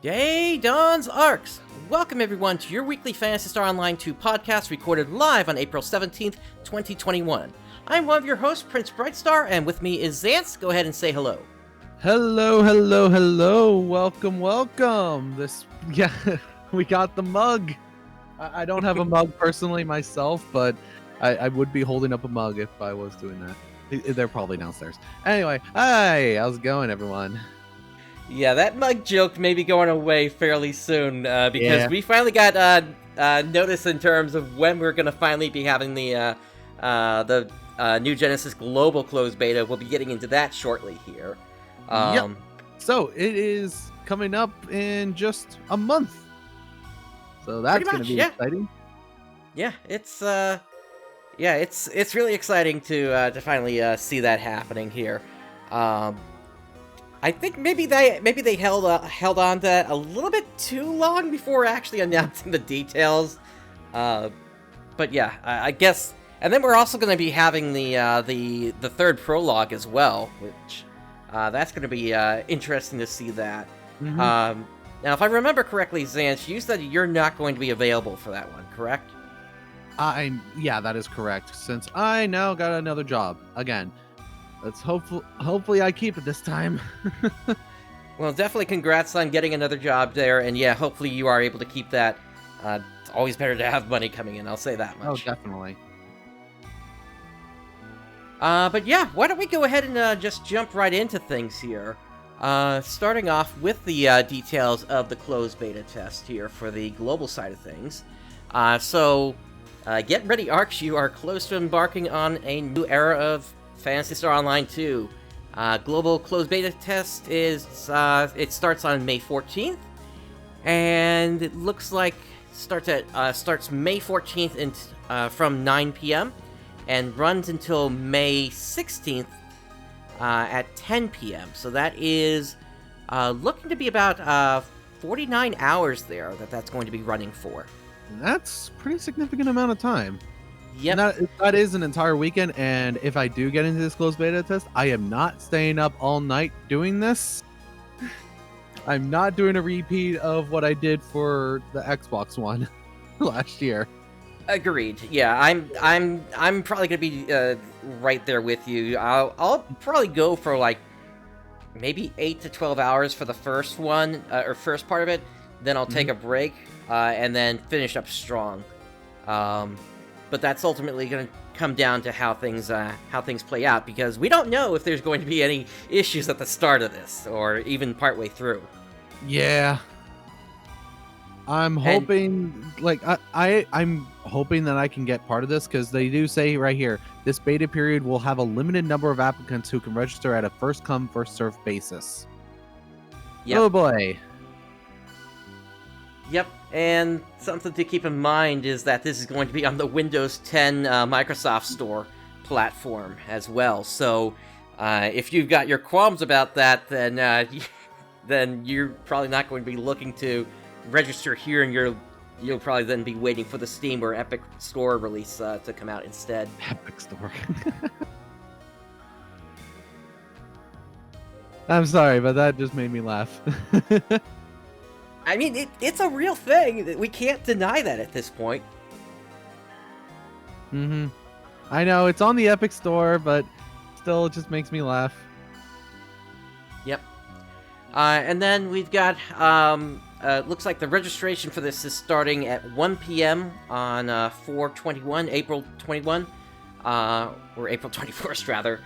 Hey, Dawns ARKS! Welcome everyone to your weekly Phantasy Star Online 2 podcast recorded live on April 17th, 2021. I'm one of your hosts, PrinceBrightstar, and with me is Xance. Go ahead and say hello. Hello. Welcome. We got the mug. I don't have a mug personally myself, but I would be holding up a mug if I was doing that. They're probably downstairs. Anyway, hi, how's it going, everyone? Yeah, that mug joke may be going away fairly soon, because we finally got notice in terms of when we're going to finally be having the New Genesis Global Closed Beta. We'll be getting into that shortly here. Yep. So, it is coming up in just a month. So that's going to be exciting. Yeah, it's really exciting to finally see that happening here. I think maybe they held on to that a little bit too long before actually announcing the details. But yeah, I guess. And then we're also going to be having the third prologue as well, which that's going to be interesting to see that. Mm-hmm. Now, if I remember correctly, Xance, you said you're not going to be available for that one, correct? Yeah, that is correct. Since I now got another job again. Let's hopefully I keep it this time. Well, definitely congrats on getting another job there, and yeah, hopefully you are able to keep that. It's always better to have money coming in, I'll say that much. Oh, definitely. But yeah, why don't we go ahead and just jump right into things here. Starting off with the details of the closed beta test here for the global side of things. So, get ready, ARKS, you are close to embarking on a new era of Phantasy Star Online 2. Global closed beta test is, it starts on May 14th, and it looks like starts May 14th from 9 p.m. and runs until May 16th at 10 p.m. So that is looking to be about 49 hours there that's going to be running for. That's a pretty significant amount of time. Yep. That is an entire weekend, and if I do get into this closed beta test, I am not staying up all night doing this. I'm not doing a repeat of what I did for the Xbox One last year. Agreed. Yeah, I'm probably gonna be right there with you. I'll probably go for like maybe 8 to 12 hours for the first one or first part of it. Then I'll take a break and then finish up strong. But that's ultimately going to come down to how things play out, because we don't know if there's going to be any issues at the start of this or even partway through. Yeah, I'm hoping I'm hoping that I can get part of this, because they do say right here this beta period will have a limited number of applicants who can register at a first come first served basis. Yep. Oh boy. Yep, and something to keep in mind is that this is going to be on the Windows 10 Microsoft Store platform as well. So, if you've got your qualms about that, then you're probably not going to be looking to register here, and you'll probably then be waiting for the Steam or Epic Store release to come out instead. Epic Store. I'm sorry, but that just made me laugh. I mean, it's a real thing. We can't deny that at this point. I know, it's on the Epic Store, but still, it just makes me laugh. Yep. And then we've got, looks like the registration for this is starting at 1 p.m. on 4/21, April 21, or April 21st, rather.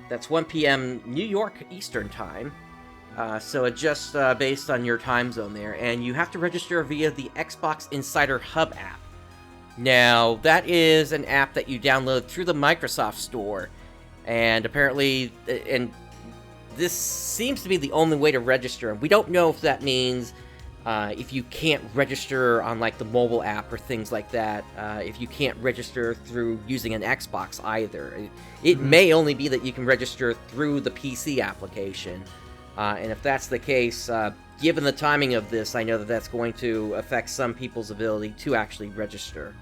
That's 1 p.m. New York Eastern Time. So adjust based on your time zone there, and you have to register via the Xbox Insider Hub app. Now, that is an app that you download through the Microsoft Store, and apparently, and this seems to be the only way to register. And we don't know if that means if you can't register on like the mobile app or things like that, if you can't register through using an Xbox either. It may only be that you can register through the PC application. And if that's the case, given the timing of this, I know that that's going to affect some people's ability to actually register.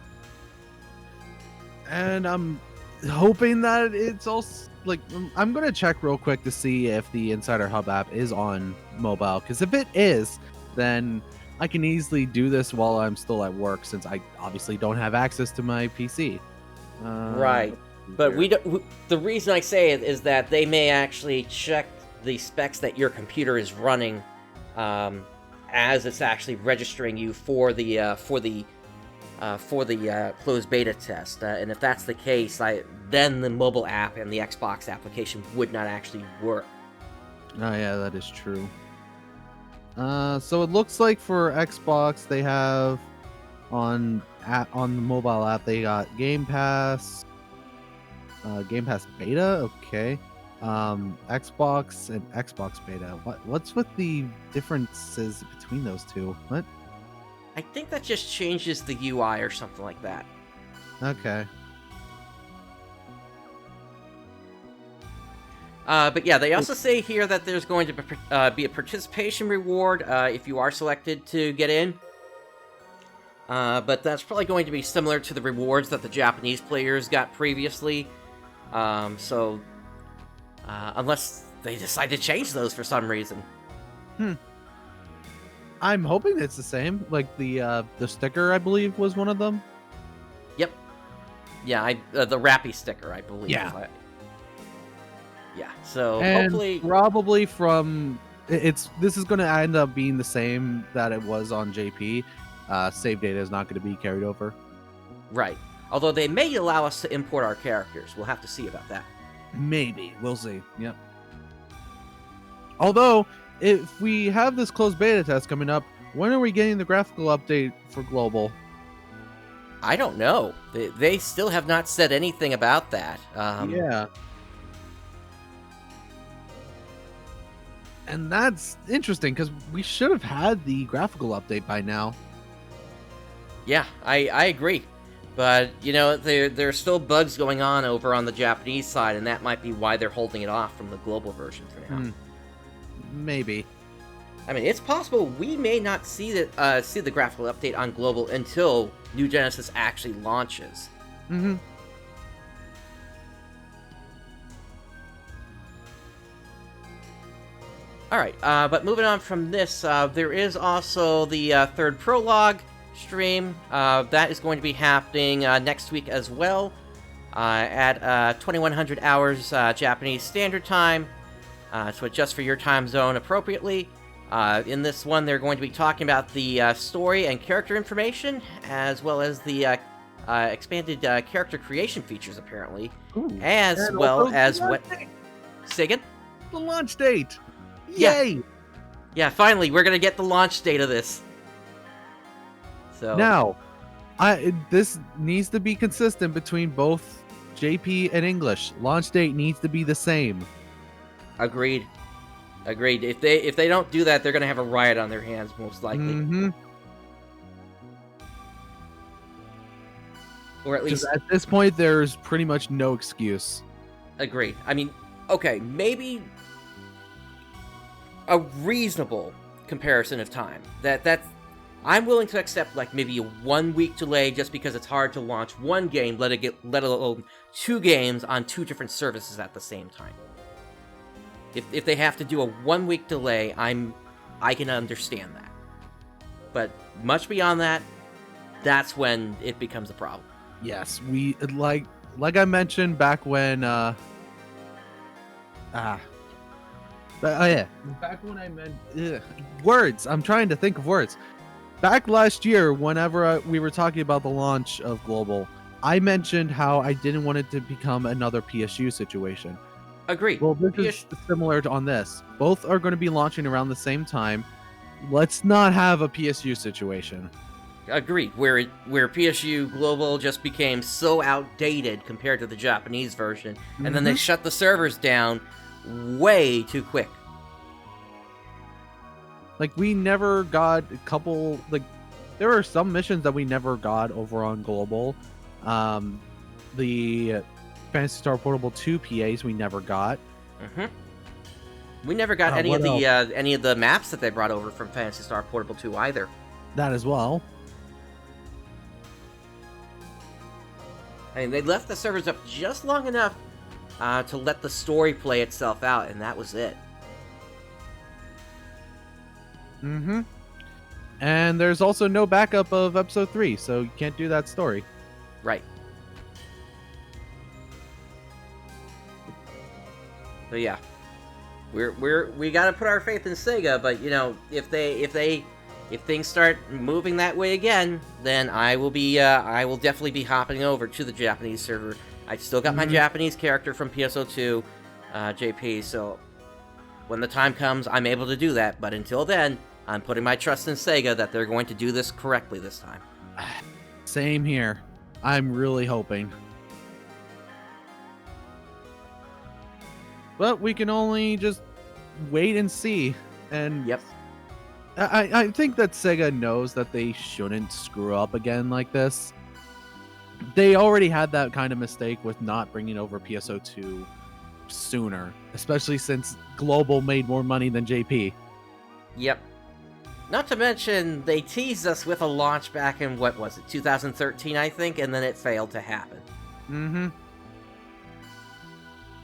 And I'm hoping that it's also like I'm gonna check real quick to see if the Insider Hub app is on mobile. Because if it is, then I can easily do this while I'm still at work, since I obviously don't have access to my PC. Right. But the reason I say it is that they may actually check the specs that your computer is running, as it's actually registering you for the closed beta test. And if that's the case, then the mobile app and the Xbox application would not actually work. Oh yeah, that is true. So it looks like for Xbox they have on the mobile app they got Game Pass Beta, okay. Xbox and Xbox Beta. What's with the differences between those two? What? I think that just changes the UI or something like that. Okay. But yeah, they also say here that there's going to be a participation reward if you are selected to get in. But that's probably going to be similar to the rewards that the Japanese players got previously. Unless they decide to change those for some reason. I'm hoping it's the same. Like the sticker, I believe, was one of them. Yep. Yeah, the Rappy sticker, I believe. Yeah. Yeah. So and hopefully, probably this is going to end up being the same that it was on JP. Save data is not going to be carried over. Right. Although they may allow us to import our characters. We'll have to see about that. Maybe. We'll see. Yep. Although, if we have this closed beta test coming up, when are we getting the graphical update for global? I don't know. They still have not said anything about that. Yeah. And that's interesting, because we should have had the graphical update by now. Yeah, I agree. But, there's still bugs going on over on the Japanese side, and that might be why they're holding it off from the global version for now. Maybe. I mean, it's possible we may not see the graphical update on global until New Genesis actually launches. Mm-hmm. Alright, but moving on from this, there is also the third prologue stream. That is going to be happening next week as well, at 2100 hours Japanese Standard Time, so adjust for your time zone appropriately. In this one, they're going to be talking about the story and character information, as well as the expanded character creation features, apparently. Ooh, as well as what... Say again? The launch date! Yay! Yeah, finally, we're gonna get the launch date of this. So now, this needs to be consistent between both JP and English. Launch date needs to be the same. Agreed. If they don't do that, they're gonna have a riot on their hands, most likely. Mm-hmm. Or at least at this point, there's pretty much no excuse. Agreed. I mean, okay, maybe a reasonable comparison of time. That's I'm willing to accept, like, maybe a 1 week delay just because it's hard to launch one game, let alone two games on two different services at the same time. If they have to do a 1 week delay, I can understand that. But much beyond that, that's when it becomes a problem. Yes, we like I mentioned back when back when I meant words. I'm trying to think of words. Back last year, whenever we were talking about the launch of Global, I mentioned how I didn't want it to become another PSU situation. Agreed. Well, this is similar on this. Both are going to be launching around the same time. Let's not have a PSU situation. Agreed. Where PSU Global just became so outdated compared to the Japanese version, and then they shut the servers down way too quick. Like, we never got a couple, like, there are some missions that we never got over on Global. The Phantasy Star Portable 2 PAs we never got. We never got any of the maps that they brought over from Phantasy Star Portable 2 either. That as well. I mean, they left the servers up just long enough to let the story play itself out, and that was it. Mm-hmm. And there's also no backup of episode 3, so you can't do that story. Right. So yeah, we gotta put our faith in Sega, but you know, if things start moving that way again, then I will definitely be hopping over to the Japanese server. I still got my Japanese character from PSO2, JP, so when the time comes, I'm able to do that, but until then, I'm putting my trust in Sega that they're going to do this correctly this time. Same here. I'm really hoping. But we can only just wait and see. And yep. I think that Sega knows that they shouldn't screw up again like this. They already had that kind of mistake with not bringing over PSO2 sooner, especially since Global made more money than JP. Yep. Not to mention, they teased us with a launch back in, what was it, 2013, I think, and then it failed to happen. Mm-hmm.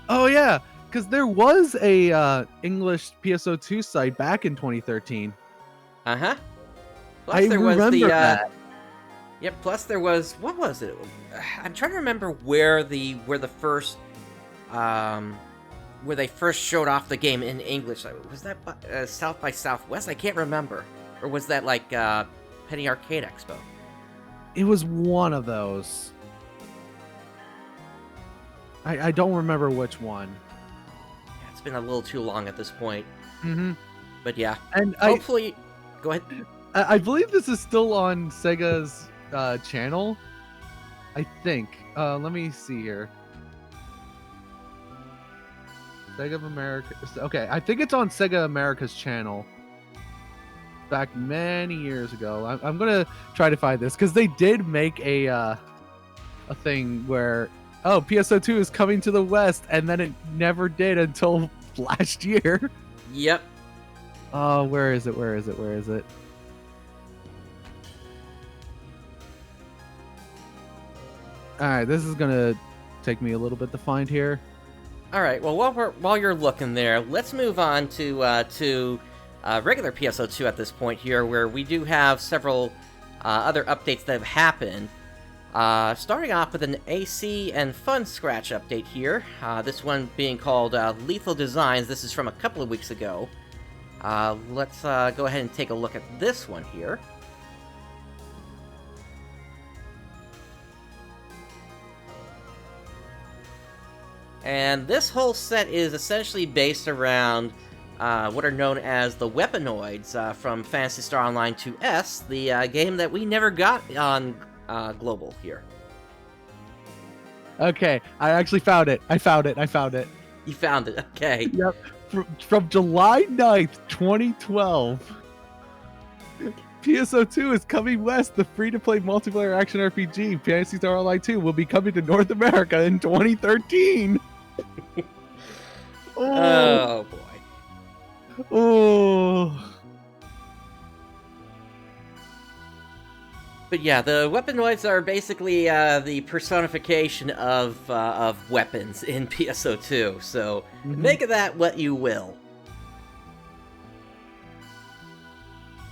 Oh, yeah, because there was a English PSO2 site back in 2013. Uh-huh. I remember that. Yep, plus there was, what was it? I'm trying to remember where they first showed off the game in English. Was that South by Southwest? I can't remember. Or was that like Penny Arcade Expo? It was one of those. I don't remember which one. Yeah, it's been a little too long at this point. Mm-hmm. But yeah, and hopefully... Go ahead. I believe this is still on Sega's channel. I think. Let me see here. Sega of America. Okay, I think it's on Sega America's channel. Back many years ago. I'm gonna try to find this because they did make a thing where PSO2 is coming to the West, and then it never did until last year. Yep. Oh, where is it? Where is it? Where is it? All right, this is gonna take me a little bit to find here. All right. Well, while you're looking there, let's move on to regular PSO2 at this point here, where we do have several other updates that have happened. Starting off with an AC and Fun Scratch update here. This one being called Lethal Designs. This is from a couple of weeks ago. Let's go ahead and take a look at this one here. And this whole set is essentially based around what are known as the Weaponoids from Phantasy Star Online 2S, the game that we never got on Global here. Okay, I actually found it. I found it. You found it, okay. Yep. From July 9th, 2012. PSO2 is coming west. The free-to-play multiplayer action RPG, Phantasy Star Online 2, will be coming to North America in 2013. Oh, boy. Oh. But yeah, the Weaponoids are basically the personification of weapons in PSO2, so make of that what you will.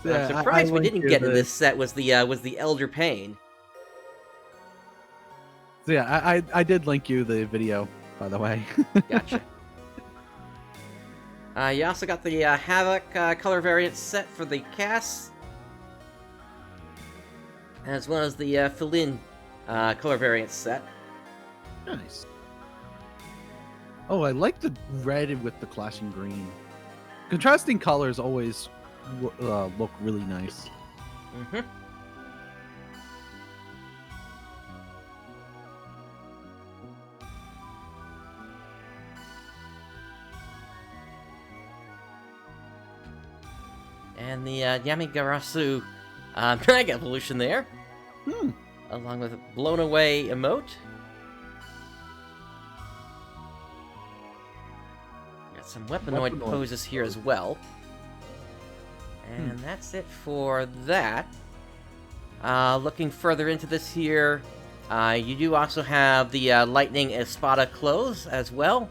Yeah, I'm surprised we didn't get in this set was the Elder Pain. So yeah, I did link you the video, by the way. Gotcha. You also got the Havoc color variant set for the cast, as well as the fill-in color variant set. Nice. Oh, I like the red with the clashing green. Contrasting colors always look really nice. Mm-hmm. And the Yamagarasu Mega Evolution there. Along with a Blown Away emote. Got some Weaponoid poses here as well. And that's it for that. Looking further into this here, You do also have the Lightning Espada clothes as well.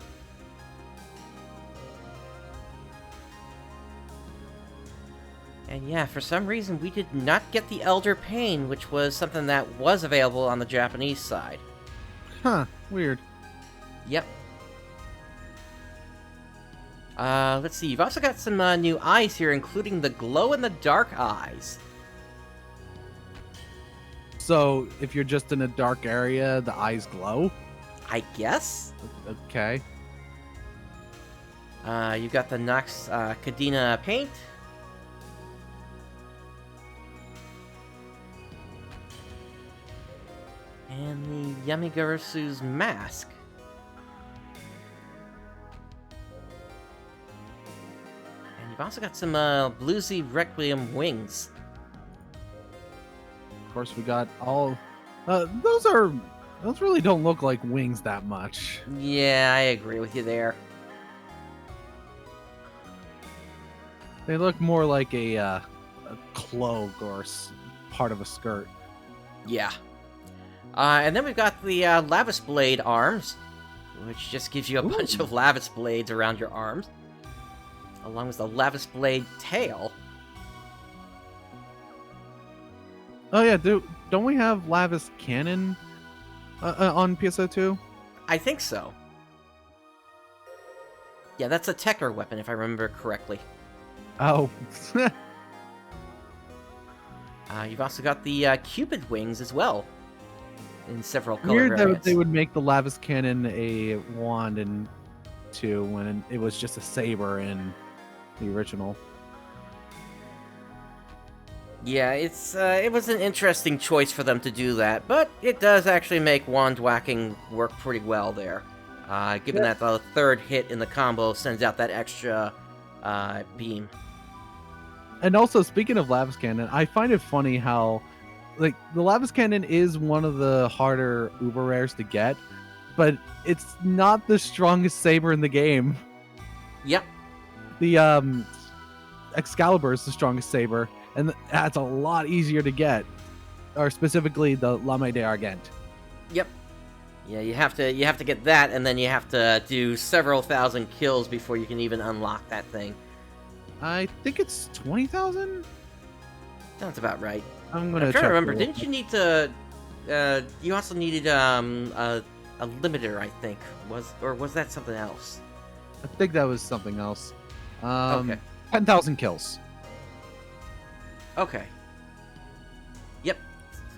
And yeah, for some reason we did not get the Elder Pain, which was something that was available on the Japanese side. Huh, weird. Yep. Let's see, you've also got some new eyes here, including the glow-in-the-dark eyes. So, if you're just in a dark area, the eyes glow? I guess? Okay. You've got the Nox Cadena paint. And the Yamagurasu's mask. And you've also got some Bluesy Requiem wings. Of course, we got all... those really don't look like wings that much. Yeah, I agree with you there. They look more like a cloak or part of a skirt. Yeah. And then we've got the Lavis Blade arms, which just gives you a bunch of Lavis Blades around your arms, along with the Lavis Blade tail. Oh yeah, don't we have Lavis Cannon on PSO2? I think so. Yeah, that's a Tekker weapon, if I remember correctly. Oh. You've also got the Cupid wings as well, in several color Weird variants. that they would make the Lavis Cannon a wand in 2 when it was just a saber in the original. Yeah, it was an interesting choice for them to do that, but it does actually make wand whacking work pretty well there. Given that the third hit in the combo sends out that extra beam. And also, speaking of Lavis Cannon, I find it funny how, like, the Lavis Cannon is one of the harder uber rares to get, but it's not the strongest saber in the game. Yep. The Excalibur is the strongest saber, and that's a lot easier to get, or specifically the Lame de Argent. Yep. Yeah, you have to get that, and then you have to do several thousand kills before you can even unlock that thing. I think it's 20,000. Sounds about right. I'm trying to remember. Didn't you need to? You also needed a limiter, I think. Was that something else? I think that was something else. Okay. 10,000 kills. Okay. Yep.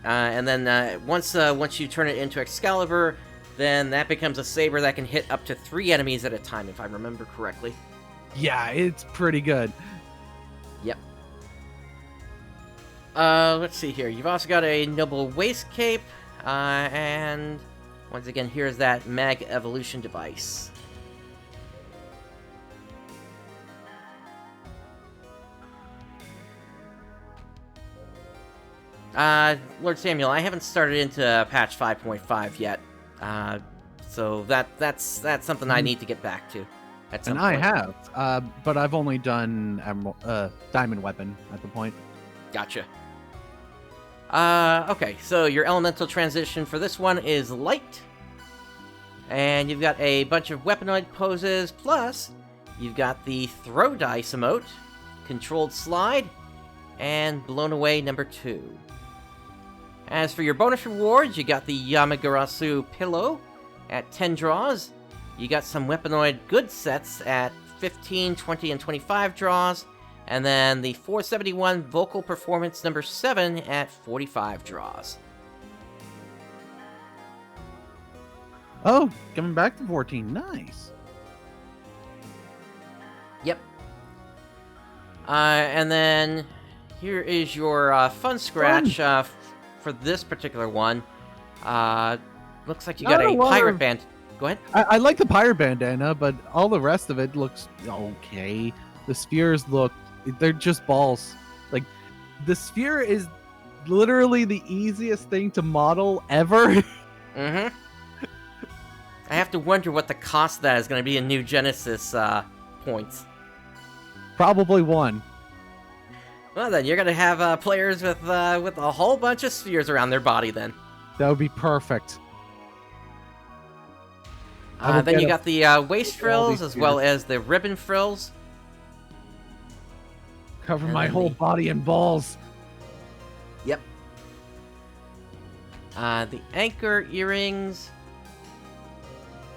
And then once you turn it into Excalibur, then that becomes a saber that can hit up to 3 enemies at a time, if I remember correctly. Yeah, it's pretty good. Yep. Let's see here. You've also got a Noble Waist Cape, and once again, here's that Mag Evolution device. Lord Samuel, I haven't started into patch 5.5 yet, so that's something I need to get back to. And I have, but I've only done Diamond Weapon at the point. Gotcha. Okay, so your elemental transition for this one is light. And you've got a bunch of weaponoid poses, plus you've got the throw dice emote, controlled slide, and blown away number 2. As for your bonus rewards, you got the Yamagurasu pillow at 10 draws. You got some weaponoid good sets at 15, 20, and 25 draws, and then the 471 vocal performance number 7 at 45 draws. Oh, coming back to 14. Nice. Yep. And then here is your fun scratch for this particular one. Looks like you got a pirate band. Go ahead. I like the pirate bandana, but all the rest of it looks okay. The spheres they're just balls. Like, the sphere is literally the easiest thing to model ever. Mm-hmm. I have to wonder what the cost of that is going to be in New Genesis points. Probably 1. Well, then, you're going to have players with a whole bunch of spheres around their body, then. That would be perfect. I will Then get you a- got the waist all frills these as well gears. as the ribbon frills. Cover and my then whole the- body in balls. Yep. The anchor earrings.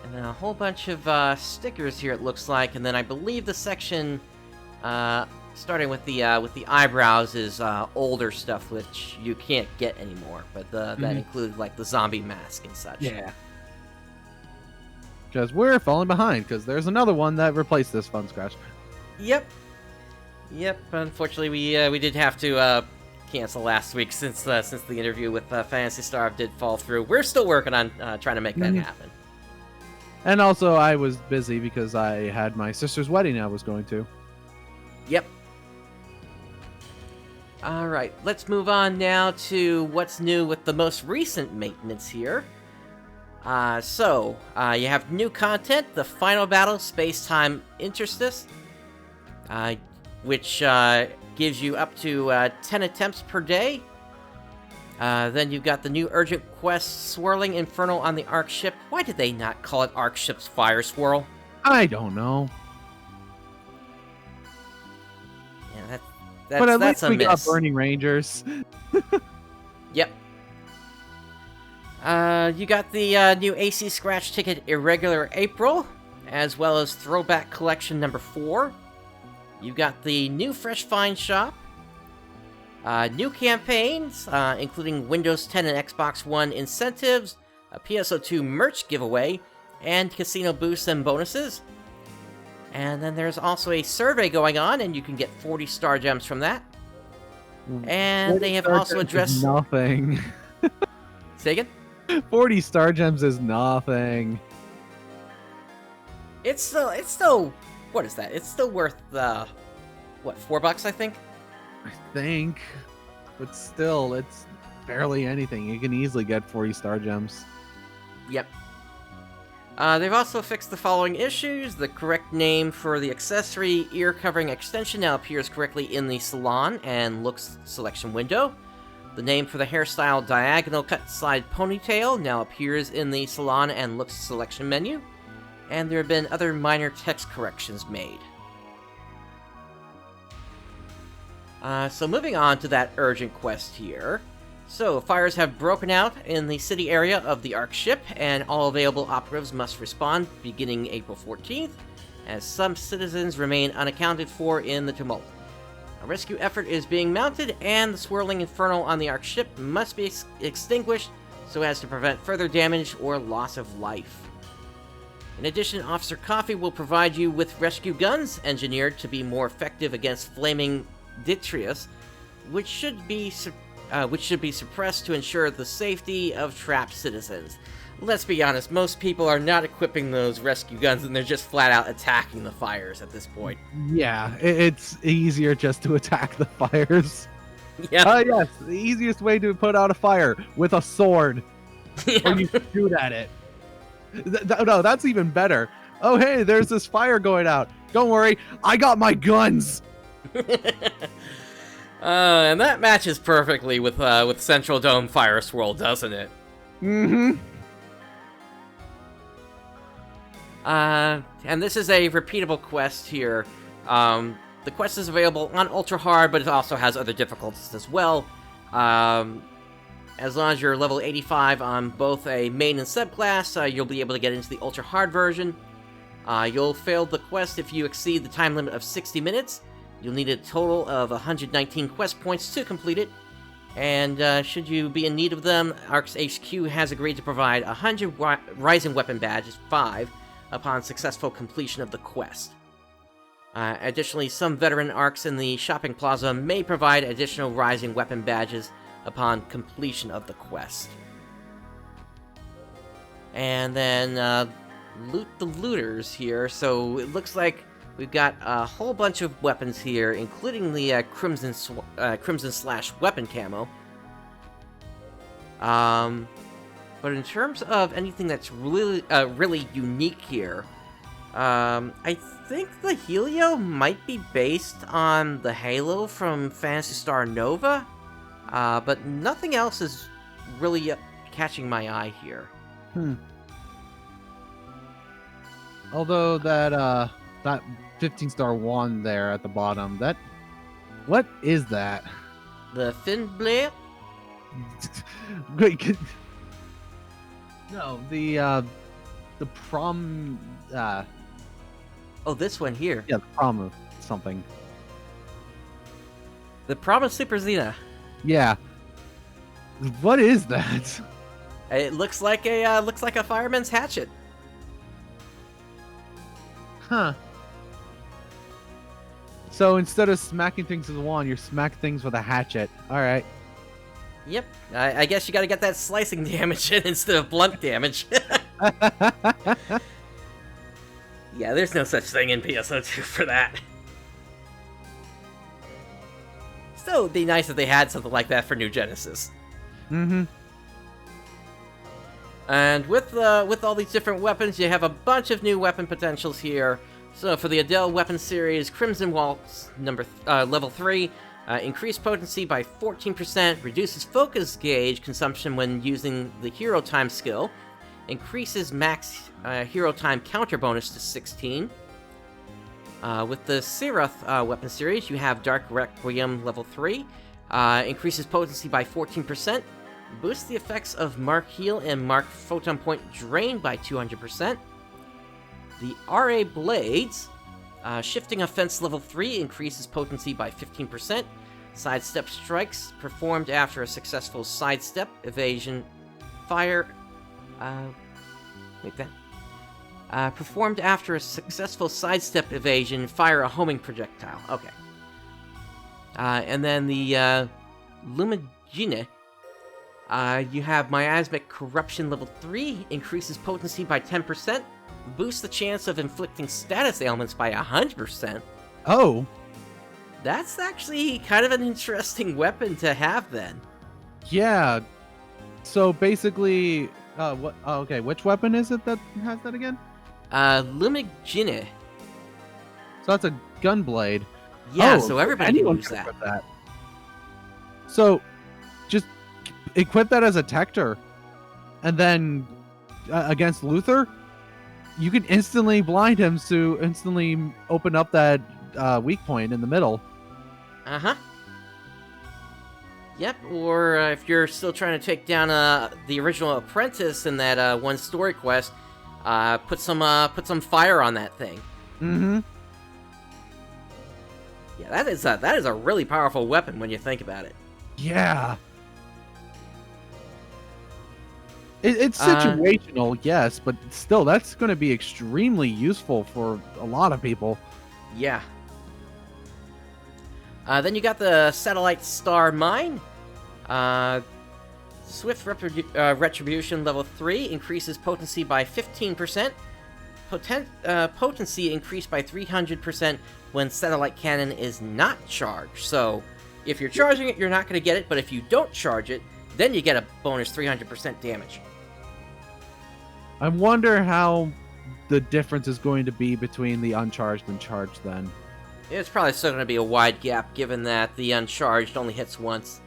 And then a whole bunch of stickers here, it looks like. And then I believe the section, starting with the eyebrows, is older stuff, which you can't get anymore. But that includes, like, the zombie mask and such. Yeah. Because we're falling behind, because there's another one that replaced this Fun Scratch. Yep. Unfortunately, we did have to cancel last week since the interview with Phantasy Star did fall through. We're still working on trying to make that happen. And also, I was busy because I had my sister's wedding I was going to. Yep. All right, let's move on now to what's new with the most recent maintenance here. So you have new content, the final battle, Space-Time Interstice, which gives you up to 10 attempts per day. Then you've got the new urgent quest, Swirling, Inferno on the ARK ship. Why did they not call it ARK ship's Fire Swirl? I don't know. Yeah, But at that's least we a got miss. Burning Rangers. Yep. You got the new AC Scratch Ticket Irregular April, as well as Throwback Collection number 4. You got the new Fresh Find Shop, new campaigns, including Windows 10 and Xbox One incentives, a PSO2 merch giveaway, and casino boosts and bonuses. And then there's also a survey going on, and you can get 40 star gems from that. And they have also addressed... nothing. Say again? 40 star gems is nothing. It's still, what is that? It's still worth, what, $4, I think? I think. But still, it's barely anything. You can easily get 40 star gems. Yep. They've also fixed the following issues. The correct name for the accessory ear covering extension now appears correctly in the salon and looks selection window. The name for the hairstyle diagonal cut side ponytail now appears in the salon and looks selection menu. And there have been other minor text corrections made. So moving on to that urgent quest here. So, fires have broken out in the city area of the ARK ship, and all available operatives must respond beginning April 14th, as some citizens remain unaccounted for in the tumult. A rescue effort is being mounted, and the Swirling Inferno on the ARK ship must be extinguished so as to prevent further damage or loss of life. In addition, Officer Coffee will provide you with rescue guns engineered to be more effective against flaming detritus, which should be suppressed to ensure the safety of trapped citizens. Let's be honest, most people are not equipping those rescue guns, and they're just flat out attacking the fires at this point. Yeah, it's easier just to attack the fires. Yeah. Yes, the easiest way to put out a fire with a sword. Or you shoot at it. No, that's even better. Oh, hey, there's this fire going out. Don't worry, I got my guns. And that matches perfectly with Central Dome Fire Swirl, doesn't it? Mm-hmm. And this is a repeatable quest here. The quest is available on Ultra Hard, but it also has other difficulties as well. As long as you're level 85 on both a main and subclass, you'll be able to get into the Ultra Hard version. You'll fail the quest if you exceed the time limit of 60 minutes. You'll need a total of 119 quest points to complete it. And should you be in need of them, ARKS HQ has agreed to provide 100 Rising Weapon Badges, 5, upon successful completion of the quest. Additionally, some veteran ARKs in the shopping plaza may provide additional Rising Weapon Badges upon completion of the quest. And then, loot the looters here. So it looks like we've got a whole bunch of weapons here, including the Crimson Slash weapon camo. But in terms of anything that's really unique here, I think the Helio might be based on the Halo from Phantasy Star Nova, but nothing else is really catching my eye here. Although that 15-star wand there at the bottom, what is that? The fin blade? Wait, no, the prom. Oh, this one here. Yeah, the prom of something. The Prama Super Xena. Yeah. What is that? It looks like a fireman's hatchet. Huh. So instead of smacking things with a wand, you smack things with a hatchet. All right. Yep. I guess you got to get that slicing damage in instead of blunt damage. Yeah, there's no such thing in PSO2 for that. Still, it'd be nice if they had something like that for New Genesis. Mm-hmm. And with all these different weapons, you have a bunch of new weapon potentials here. So for the Idola weapon series, Crimson Waltz level 3, increased potency by 14%, reduces focus gauge consumption when using the hero time skill, increases max hero time counter bonus to 16. With the Serath weapon series, you have Dark Requiem level 3, increases potency by 14%, boosts the effects of Mark Heal and Mark Photon Point Drain by 200%. The RA Blades, shifting offense level 3, increases potency by 15%. Sidestep strikes performed after a successful sidestep evasion fire. Performed after a successful sidestep evasion, fire a homing projectile. Okay. And then the Lumigine. You have Miasmic Corruption level 3, increases potency by 10%, boosts the chance of inflicting status ailments by 100%. Oh. That's actually kind of an interesting weapon to have then. Yeah. So basically, what? Oh, okay, which weapon is it that has that again? Lumigine. So that's a gunblade. Yeah, so everybody can use that. So, just equip that as a Tector, and then against Luther, you can instantly blind him to instantly open up that weak point in the middle. Uh-huh. Yep, or if you're still trying to take down the original apprentice in that one story quest, put some fire on that thing. Mm-hmm. Yeah, that is a really powerful weapon when you think about it. Yeah. It's situational, yes, but still, that's going to be extremely useful for a lot of people. Yeah. Then you got the Satellite Star Mine. Swift Retribution level 3 increases potency by 15%. Potency increased by 300% when Satellite Cannon is not charged. So, if you're charging it, you're not going to get it, but if you don't charge it, then you get a bonus 300% damage. I wonder how the difference is going to be between the uncharged and charged then. It's probably still going to be a wide gap, given that the uncharged only hits once.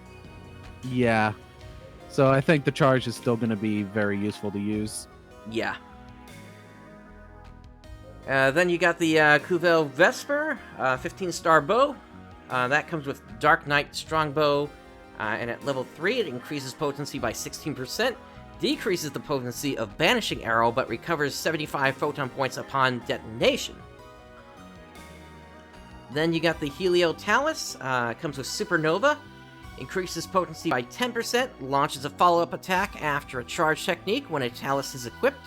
Yeah. So I think the charge is still going to be very useful to use. Yeah. Then you got the Kuvel Vesper, 15-star bow. That comes with Dark Knight Strongbow, and at level 3 it increases potency by 16%, decreases the potency of Banishing Arrow, but recovers 75 photon points upon detonation. Then you got the Helio Talus, comes with Supernova, increases potency by 10%, launches a follow-up attack after a charge technique when a Talus is equipped.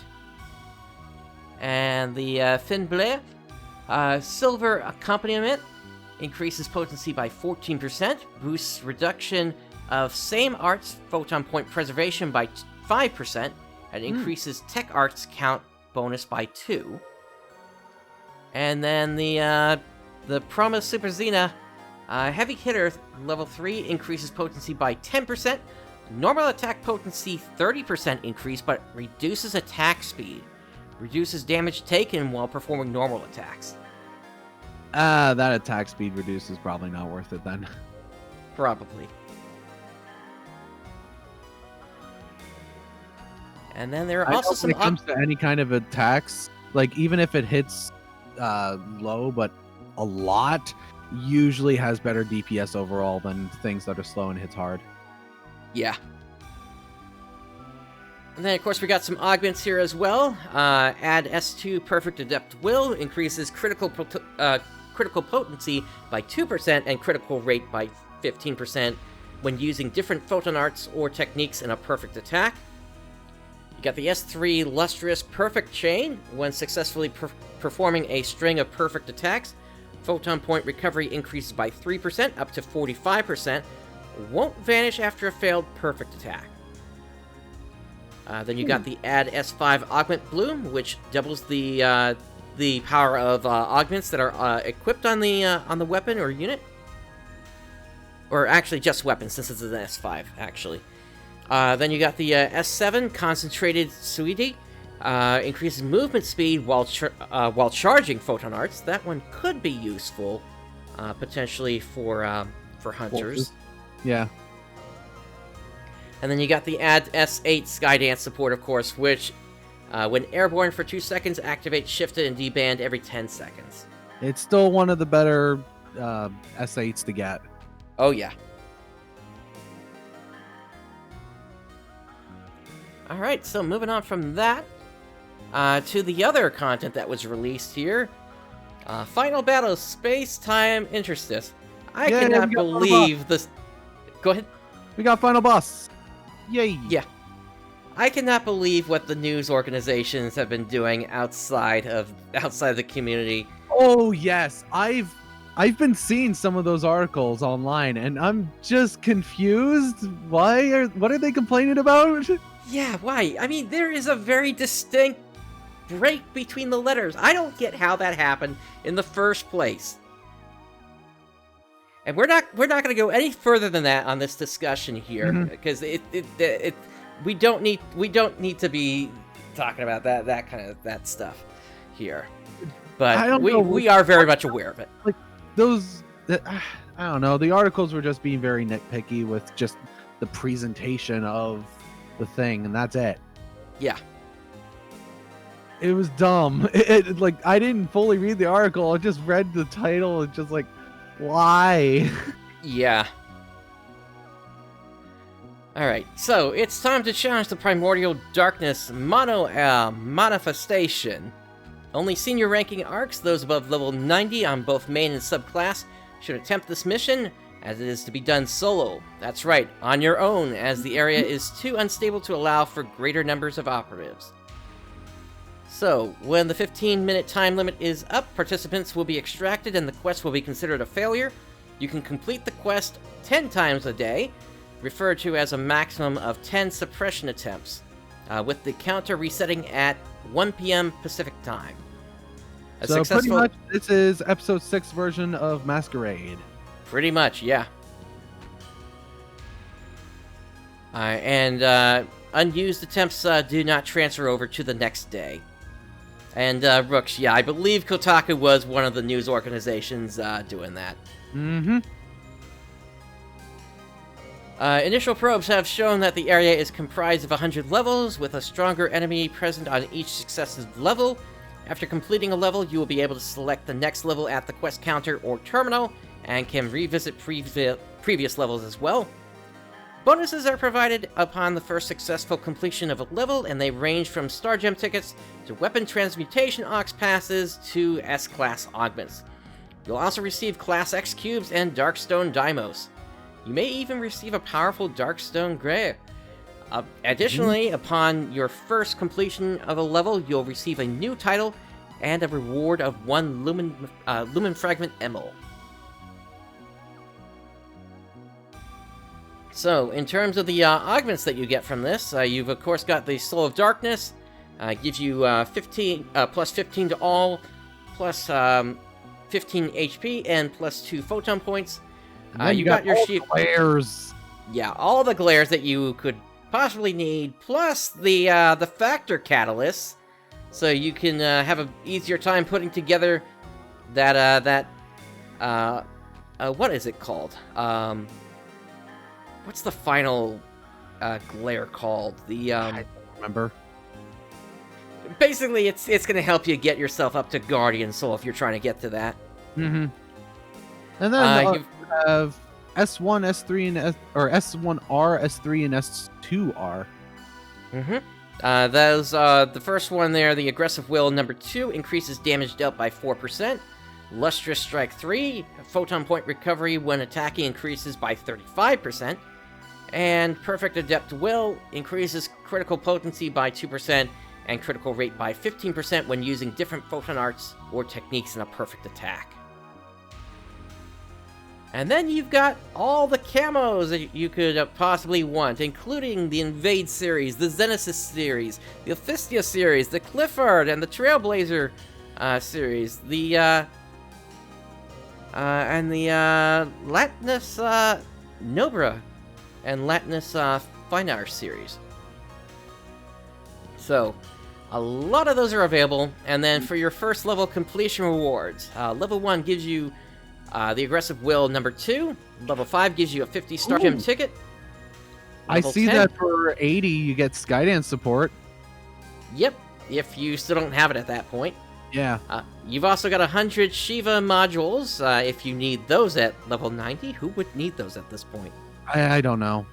And the Fin Bleu, Silver Accompaniment, increases potency by 14%, boosts reduction of same art's photon point preservation by 5%, and increases tech arts count bonus by 2. And then the Promo Super Xena, Heavy Hitter level 3 increases potency by 10%, normal attack potency 30% increase, but reduces attack speed. Reduces damage taken while performing normal attacks. That attack speed reduce is probably not worth it then. Probably. And then there are I know also when some... it comes to any kind of attacks, like even if it hits low, but a lot, usually has better DPS overall than things that are slow and hits hard. Yeah. And then, of course, we got some augments here as well. Add S2 Perfect Adept Will increases critical potency by 2% and critical rate by 15% when using different photon arts or techniques in a perfect attack. You got the S3 Lustrous Perfect Chain. When successfully performing a string of perfect attacks, photon point recovery increases by 3% up to 45%. Won't vanish after a failed perfect attack. Then you got the Add S5 Augment Bloom, which doubles the power of augments that are equipped on the weapon or unit. Or actually, just weapons, since it's an S5, actually. Then you got the S7 Concentrated Suidi. Increases movement speed while charging photon arts. That one could be useful, potentially for hunters. Yeah. And then you got the Add S8 Skydance support, of course, which, when airborne for 2 seconds, activates shifted and deband every 10 seconds. It's still one of the better S8s to get. Oh, yeah. Alright, so moving on from that, to the other content that was released here. Final Battle Space Time Interstice. I cannot believe this... Go ahead. We got Final Boss. Yay. Yeah. I cannot believe what the news organizations have been doing outside the community. Oh yes, I've been seeing some of those articles online, and I'm just confused. What are they complaining about? Yeah, why? I mean, there is a very distinct break between the letters. I don't get how that happened in the first place. And we're not going to go any further than that on this discussion here, because we don't need to be talking about that stuff here. But we are very much aware of it. Like I don't know. The articles were just being very nitpicky with just the presentation of the thing, and that's it. Yeah. It was dumb. It like I didn't fully read the article. I just read the title and just like, why? Yeah. Alright, so it's time to challenge the Primordial Darkness Manifestation. Only senior ranking arcs, those above level 90 on both main and subclass, should attempt this mission, as it is to be done solo. That's right, on your own, as the area is too unstable to allow for greater numbers of operatives. So, when the 15-minute time limit is up, participants will be extracted and the quest will be considered a failure. You can complete the quest 10 times a day, referred to as a maximum of 10 suppression attempts, with the counter resetting at 1 p.m. Pacific time. Pretty much this is episode 6 version of Masquerade. Pretty much, yeah. And unused attempts do not transfer over to the next day. And Rooks, yeah, I believe Kotaku was one of the news organizations doing that. Mm-hmm. Initial probes have shown that the area is comprised of 100 levels, with a stronger enemy present on each successive level. After completing a level, you will be able to select the next level at the quest counter or terminal, and can revisit previous levels as well. Bonuses are provided upon the first successful completion of a level, and they range from Star Gem tickets to Weapon Transmutation Aux Passes to S-Class Augments. You'll also receive Class X Cubes and Darkstone Dymos. You may even receive a powerful Darkstone Grey. Additionally, upon your first completion of a level, you'll receive a new title and a reward of 1 Lumen Fragment Emil. So, in terms of the augments that you get from this, you've of course got the Soul of Darkness, gives you 15 plus 15 to all, plus 15 HP, and plus 2 photon points. You got your shield. Glares. Yeah, all the glares that you could possibly need, plus the factor catalyst, so you can have an easier time putting together that what is it called? What's the final glare called? I don't remember. basically, it's going to help you get yourself up to Guardian Soul if you're trying to get to that. Mm-hmm. And then you have S1, S3, and or S1R, S3, and S2R. Mm-hmm. Those the first one there, the Aggressive Will number 2, increases damage dealt by 4%. Lustrous Strike 3, Photon Point Recovery when attacking increases by 35%. And Perfect Adept Will increases critical potency by 2% and critical rate by 15% when using different photon arts or techniques in a perfect attack. And then you've got all the camos that you could possibly want, including the Invade series, the Xenesis series, the Ophistia series, the Clifford and the Trailblazer series, the Latinus Nobra and Latinus Finar series. So, a lot of those are available. And then for your first level completion rewards, level 1 gives you the Aggressive Will number 2. Level 5 gives you a 50 Star Gem ticket. Level I see 10, that for 80 you get Skydance support. Yep, if you still don't have it at that point. Yeah. You've also got 100 Shiva modules if you need those at level 90. Who would need those at this point? I don't know.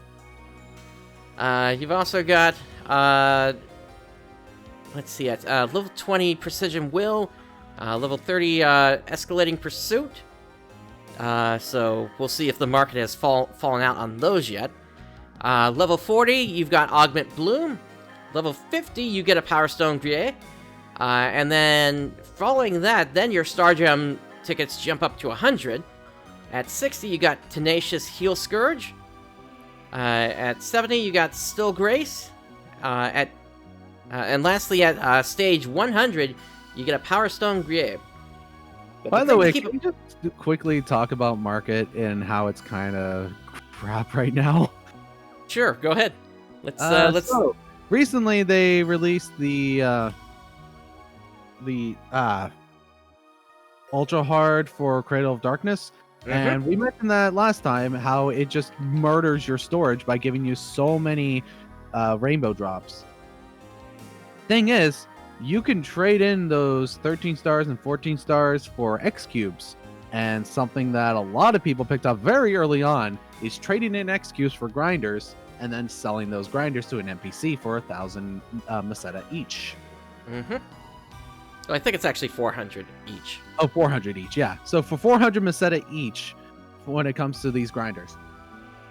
You've also got, let's see, at level 20 Precision Will, level 30 Escalating Pursuit. So we'll see if the market has fallen out on those yet. Level 40, you've got Augment Bloom. Level 50, you get a Power Stone Grille. And then following that, then your Star Gem tickets jump up to 100. At 60, you got Tenacious Heal Scourge. At 70, you got Still Grace. And lastly, at stage 100, you get a Power Stone Grille. By the way, can we just quickly talk about market and how it's kind of crap right now? Sure, go ahead. Let's. So, recently, they released the Ultra Hard for Cradle of Darkness. And we mentioned that last time, how it just murders your storage by giving you so many rainbow drops. Thing is, you can trade in those 13 stars and 14 stars for X cubes. And something that a lot of people picked up very early on is trading in X cubes for grinders and then selling those grinders to an NPC for 1,000 Meseta each. I think it's actually 400 each. Oh, 400 each, yeah. So for 400 Meseta each when it comes to these grinders.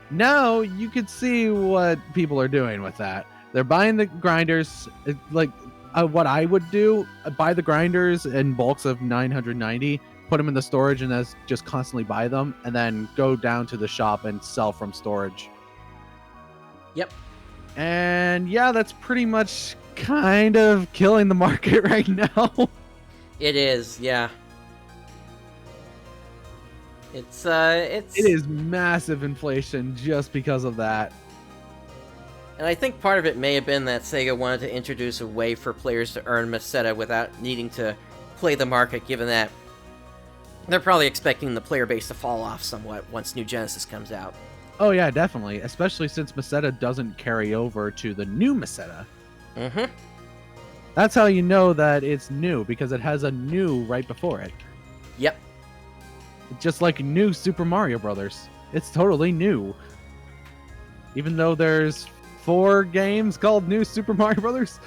Now you can see what people are doing with that. They're buying the grinders, like what I would do, buy the grinders in bulks of 990, put them in the storage and then just constantly buy them, and then go down to the shop and sell from storage. Yep. And yeah, that's pretty much kind of killing the market right now. It is, yeah. It is massive inflation just because of that. And I think part of it may have been that Sega wanted to introduce a way for players to earn Meseta without needing to play the market, given that they're probably expecting the player base to fall off somewhat once New Genesis comes out. Oh yeah, definitely. Especially since Meseta doesn't carry over to the new Meseta. That's how you know that it's new, because it has a new right before it. Yep. Just like new Super Mario Brothers. It's totally new. Even though there's 4 games called New Super Mario Brothers.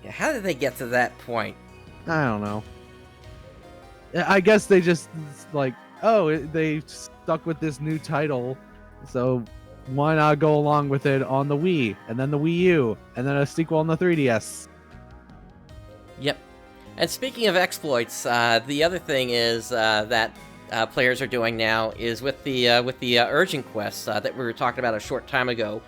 Yeah, how did they get to that point? I don't know. I guess they just, like, oh, they stuck with this new title, so why not go along with it on the Wii, and then the Wii U, and then a sequel on the 3DS? Yep. And speaking of exploits, the other thing is that players are doing now is with the urgent quests that we were talking about a short time ago.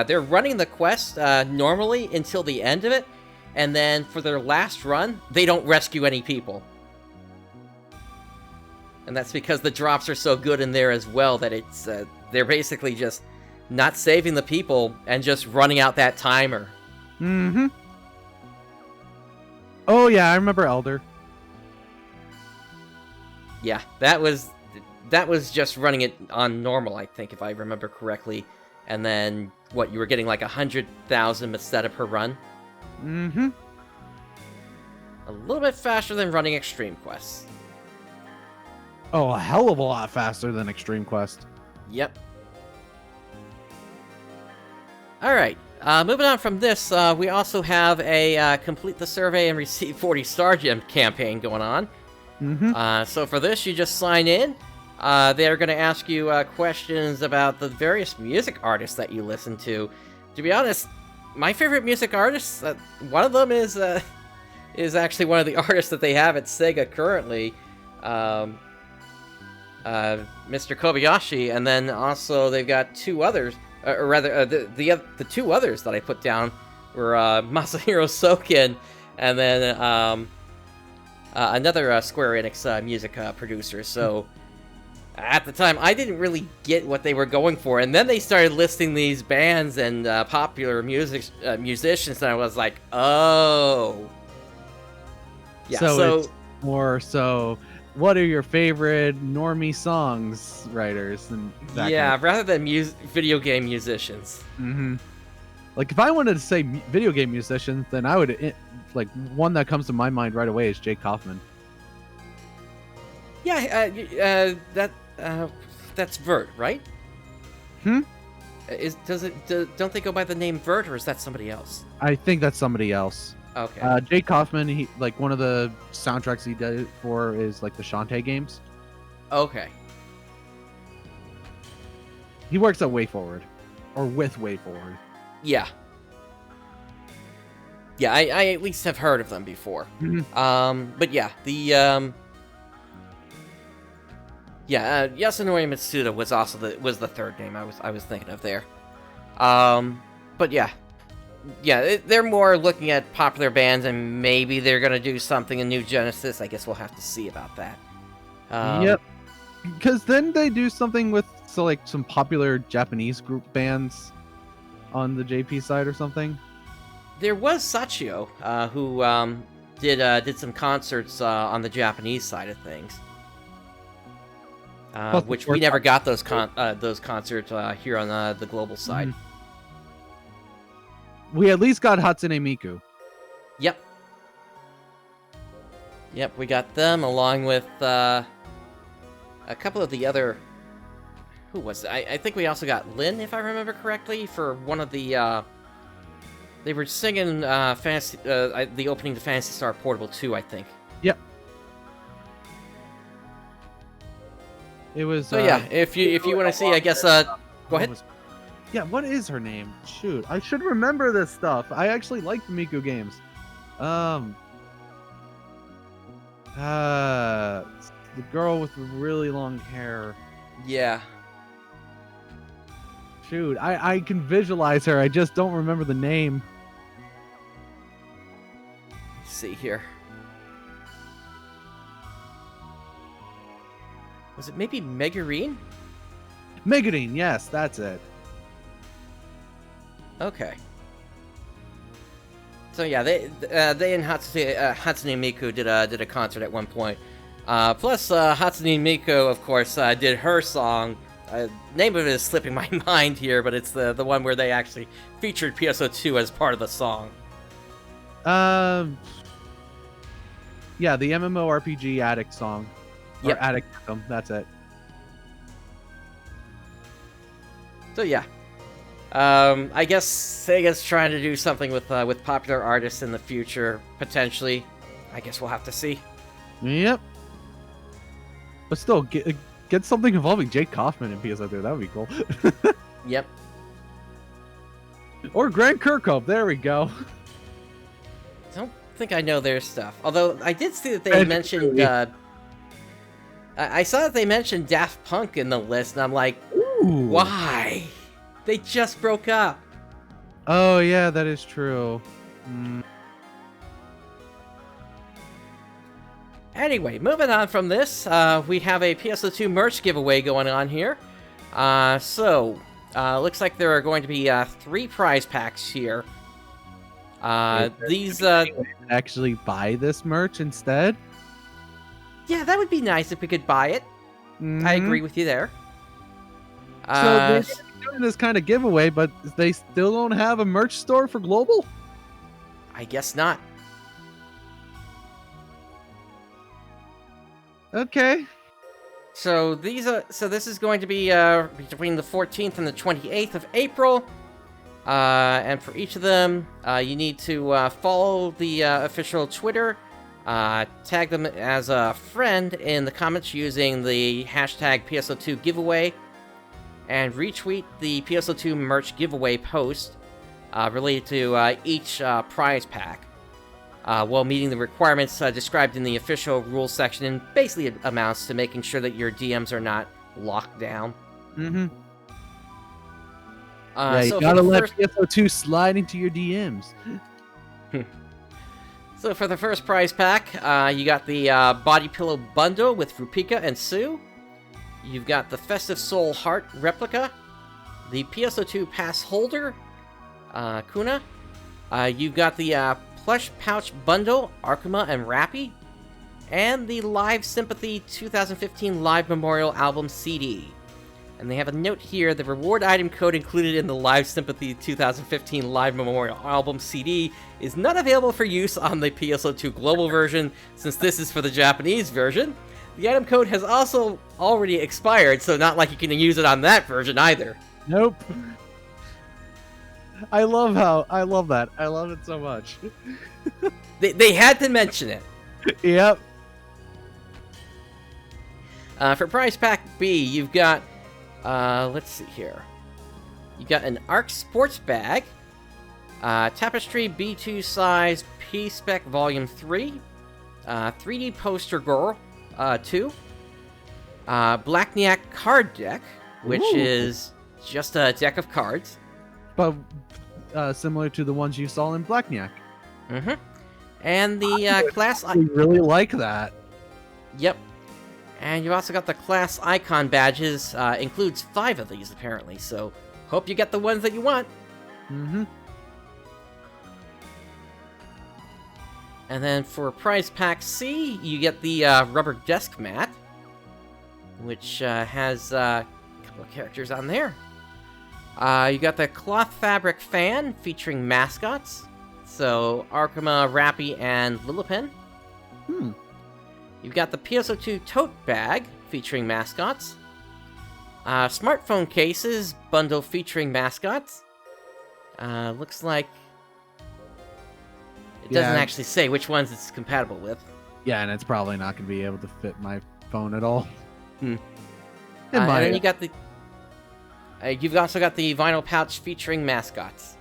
They're running the quest normally until the end of it, and then for their last run, they don't rescue any people. And that's because the drops are so good in there as well that it's they're basically just not saving the people and just running out that timer. Oh yeah, I remember Elder. Yeah, that was just running it on normal, I think, if I remember correctly. And then, what, you were getting like 100,000 Meseta per run? Mm-hmm. A little bit faster than running Extreme Quest. Oh, a hell of a lot faster than Extreme Quest. Yep. Alright, moving on from this, we also have a complete the survey and receive 40 Star Gem campaign going on. Mm-hmm. So for this, you just sign in. They're going to ask you questions about the various music artists that you listen to. To be honest, my favorite music artists, one of them is actually one of the artists that they have at Sega currently, Mr. Kobayashi, and then also they've got two others, or rather, the two others that I put down were Masahiro Soken, and then another Square Enix music producer. So at the time, I didn't really get what they were going for, and then they started listing these bands and popular musicians, and I was like, oh. Yeah, so it's more so, what are your favorite normie songs writers? And that yeah, kind of... rather than video game musicians. Mm-hmm. Like, if I wanted to say video game musicians, then I would, like, one that comes to my mind right away is Jake Kaufman. Yeah, that's Vert, right? Hmm? Don't they go by the name Vert, or is that somebody else? I think that's somebody else. Okay. Jake Kaufman, he, like, one of the soundtracks he did for is like the Shantae games. Okay. He works at WayForward, or with WayForward. Yeah. Yeah, I at least have heard of them before. Mm-hmm. But yeah, Yasunori Mitsuda was also the third name I was thinking of there. But yeah, they're more looking at popular bands, and maybe they're gonna do something in New Genesis. I guess we'll have to see about that. Yep. Because then they do something with like some popular Japanese group bands on the JP side or something. There was Sachio, who did some concerts on the Japanese side of things. Which we never got those concerts here on the global side. Mm-hmm. We at least got Hatsune Miku. Yep, we got them along with a couple of the other. Who was it? I think we also got Lin, if I remember correctly, for one of the. They were singing the opening to Phantasy Star Portable 2, I think. Yep. It was. So yeah, if you want to see, I guess. Go ahead. Yeah, what is her name? Shoot, I should remember this stuff. I actually like the Miku games. The girl with the really long hair. Yeah. Shoot, I can visualize her. I just don't remember the name. Let's see here. Was it maybe Megarine? Megarine, yes, that's it. Okay. So yeah, they and Hatsune Miku did a concert at one point. Plus, Hatsune Miku, of course, did her song. Name of it is slipping my mind here, but it's the one where they actually featured PSO2 as part of the song. Yeah, the MMORPG Addict song. Or yep. Addict Anthem, that's it. So yeah. I guess Sega's trying to do something with popular artists in the future, potentially. I guess we'll have to see. Yep. But still, get something involving Jake Kaufman in PSO2. That would be cool. Yep. Or Grant Kirkhope. There we go. I don't think I know their stuff. Although I did see that they mentioned. I saw that they mentioned Daft Punk in the list, and I'm like, ooh, why? They just broke up. Oh yeah, that is true. Anyway, moving on from this, we have a PSO2 merch giveaway going on here. Looks like there are going to be 3 prize packs here. These actually buy this merch instead. Yeah, that would be nice if we could buy it. Mm-hmm. I agree with you there. So they're doing this kind of giveaway, but they still don't have a merch store for global? I guess not. Okay. So this is going to be between the 14th and the 28th of April. And for each of them, you need to follow the official Twitter, tag them as a friend in the comments using the hashtag PSO2 giveaway, and retweet the PSO2 merch giveaway post related to each prize pack, while meeting the requirements described in the official rules section, and basically it amounts to making sure that your DMs are not locked down. Mm-hmm. Yeah, you gotta let PSO2 slide into your DMs. So for the first prize pack, you got the Body Pillow Bundle with Rupika and Sue. You've got the Festive Soul Heart Replica, the PSO2 Pass Holder, Kuna. You've got the Plush Pouch Bundle, Arkuma and Rappy, and the Live Sympathy 2015 Live Memorial Album CD. And they have a note here, the reward item code included in the Live Sympathy 2015 Live Memorial Album CD is not available for use on the PSO2 Global version, since this is for the Japanese version. The item code has also already expired, so not like you can use it on that version either. Nope. I love that. I love it so much. They had to mention it. Yep. For prize pack B, you've got let's see here. You got an ARKS sports bag, Tapestry B2 size P-Spec Volume 3, 3D Poster Girl 2, Blackniak card deck, which is just a deck of cards. But similar to the ones you saw in Blackniak. Mm-hmm. And the class... I really like that. Yep. And you also got the class icon badges, includes 5 of these apparently, so hope you get the ones that you want. Mm-hmm. And then for prize pack C, you get the rubber desk mat, which has a couple of characters on there. You got the cloth fabric fan featuring mascots, so Arkuma, Rappy, and Lilipin. You've got the PSO2 tote bag featuring mascots. Smartphone cases bundle featuring mascots. Looks like it doesn't actually say which ones it's compatible with. Yeah, and it's probably not going to be able to fit my phone at all. And then you got the... you've also got the vinyl pouch featuring mascots.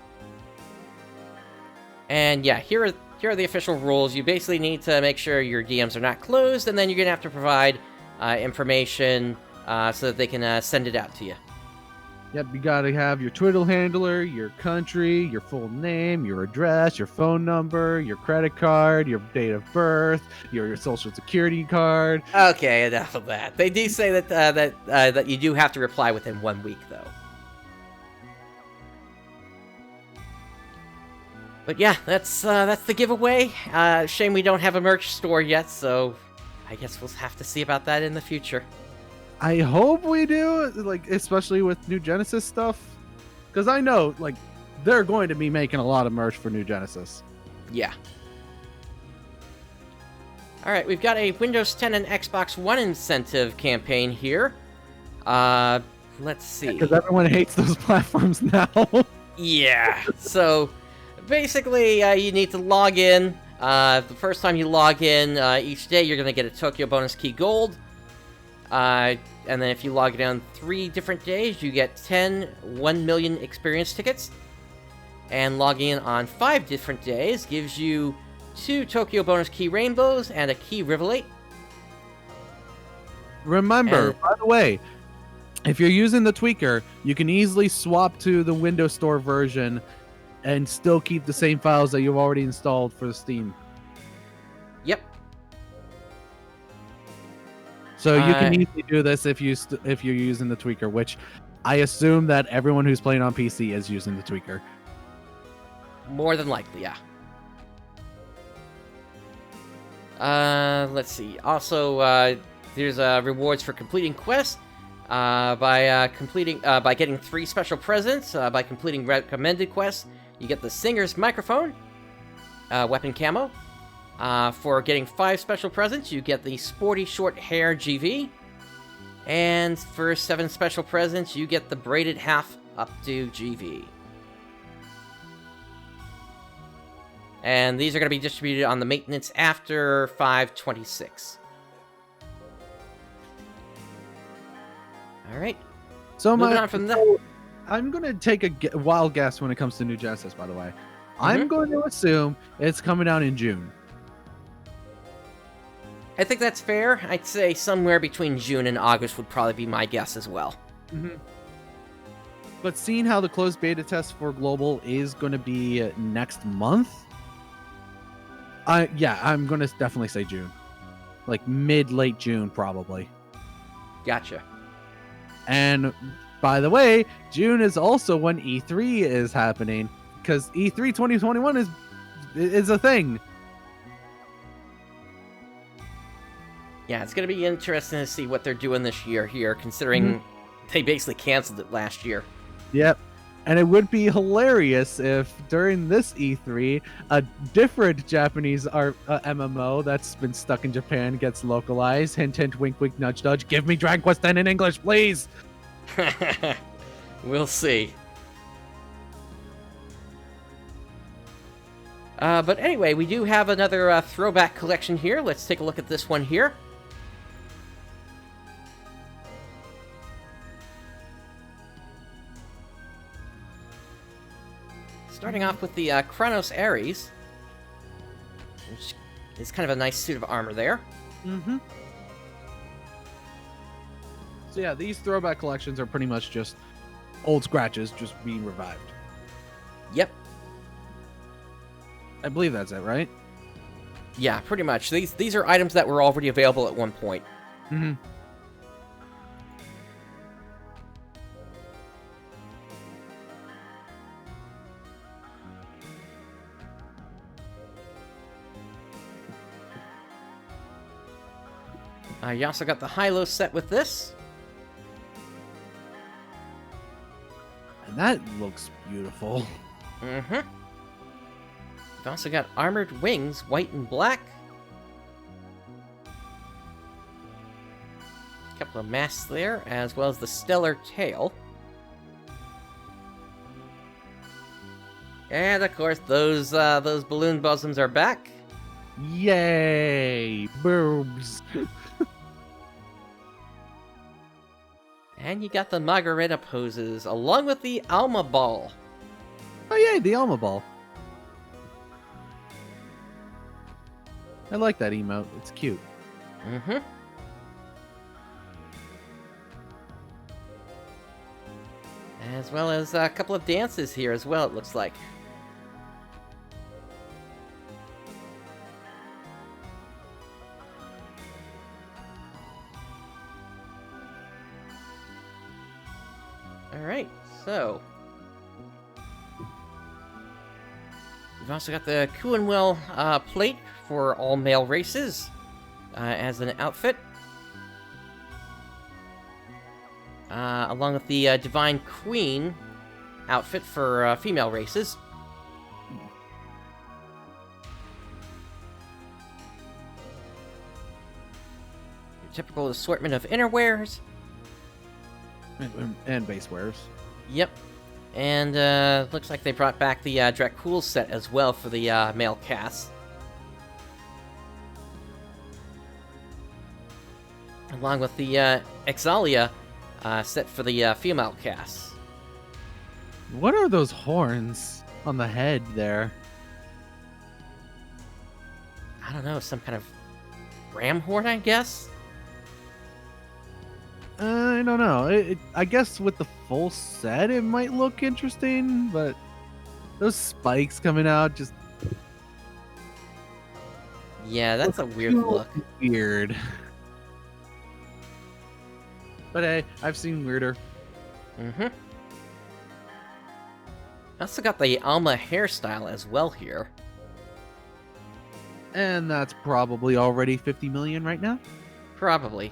And yeah, here are the official rules. You basically need to make sure your DMs are not closed, and then you're going to have to provide information so that they can send it out to you. Yep, you got to have your Twitter handler, your country, your full name, your address, your phone number, your credit card, your date of birth, your social security card. Okay, enough of that. They do say that you do have to reply within 1 week, though. But yeah, that's the giveaway. Shame we don't have a merch store yet, so I guess we'll have to see about that in the future. I hope we do, like, especially with New Genesis stuff, because I know, like, they're going to be making a lot of merch for New Genesis. Yeah. All right, we've got a Windows 10 and Xbox One incentive campaign here. Let's see. Because everyone hates those platforms now. Yeah. So basically, you need to log in. The first time you log in each day, you're going to get a Tokyo Bonus Key Gold. And then if you log in on 3 different days, you get 10 1 million experience tickets. And logging in on 5 different days gives you 2 Tokyo Bonus Key Rainbows and a Key Rivolate. Remember, by the way, if you're using the tweaker, you can easily swap to the Windows Store version and still keep the same files that you've already installed for the Steam. Yep. So you can easily do this if you're using the tweaker, which I assume that everyone who's playing on PC is using the tweaker. More than likely, yeah. Let's see. Also, there's rewards for completing quests. By getting 3 special presents. By completing recommended quests, you get the Singer's Microphone, weapon camo. For getting 5 special presents, you get the Sporty Short Hair GV. And for 7 special presents, you get the Braided Half up to GV. And these are going to be distributed on the maintenance after 5/26. Alright. So moving on from that. I'm going to take a wild guess when it comes to New Genesis, by the way. I'm going to assume it's coming out in June. I think that's fair. I'd say somewhere between June and August would probably be my guess as well. But seeing how the closed beta test for Global is going to be next month, I'm going to definitely say June. Like late June, probably. Gotcha. And by the way, June is also when E3 is happening, because E3 2021 is a thing. Yeah, it's going to be interesting to see what they're doing this year here, considering they basically canceled it last year. Yep. And it would be hilarious if during this E3, a different Japanese MMO that's been stuck in Japan gets localized. Hint, hint, wink, wink, nudge, nudge. Give me Dragon Quest X in English, please! We'll see. But anyway, we do have another throwback collection here. Let's take a look at this one here. Starting off with the Chronos Ares, which is kind of a nice suit of armor there. So yeah, these throwback collections are pretty much just old scratches just being revived. Yep. I believe that's it, right? Yeah, pretty much. These are items that were already available at one point. You also got the high-low set with this. And that looks beautiful. You've also got armored wings, white and black. A couple of masks there, as well as the stellar tail. And of course, those balloon bosoms are back. Yay! Boobs! And you got the Margareta poses, along with the Alma Ball. Oh yay, the Alma Ball. I like that emote. It's cute. As well as a couple of dances here as well, it looks like. Alright, so we've also got the Kuenwell plate for all male races as an outfit. Along with the Divine Queen outfit for female races. Your typical assortment of innerwears. And base wares. Yep. And looks like they brought back the Dracul set as well for the male cast. Along with the Exalia set for the female cast. What are those horns on the head there? I don't know, some kind of ram horn, I guess? I don't know. I guess with the full set, it might look interesting, but those spikes coming out just... Yeah, that's a weird look. Weird. But hey, I've seen weirder. I also got the Alma hairstyle as well here. And that's probably already 50 million right now? Probably.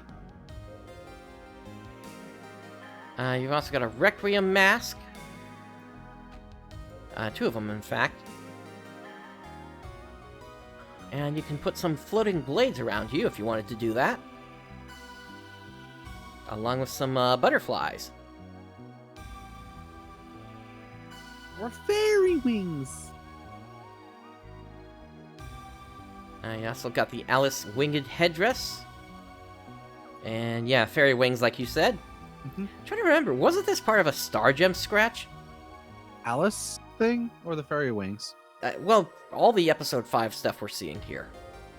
You've also got a Requiem mask. 2 of them, in fact. And you can put some floating blades around you if you wanted to do that. Along with some butterflies. Or fairy wings. You also got the Alice winged headdress. And yeah, fairy wings like you said. I'm trying to remember, wasn't this part of a Star Gem scratch? Alice thing or the fairy wings? Well, all the episode 5 stuff we're seeing here.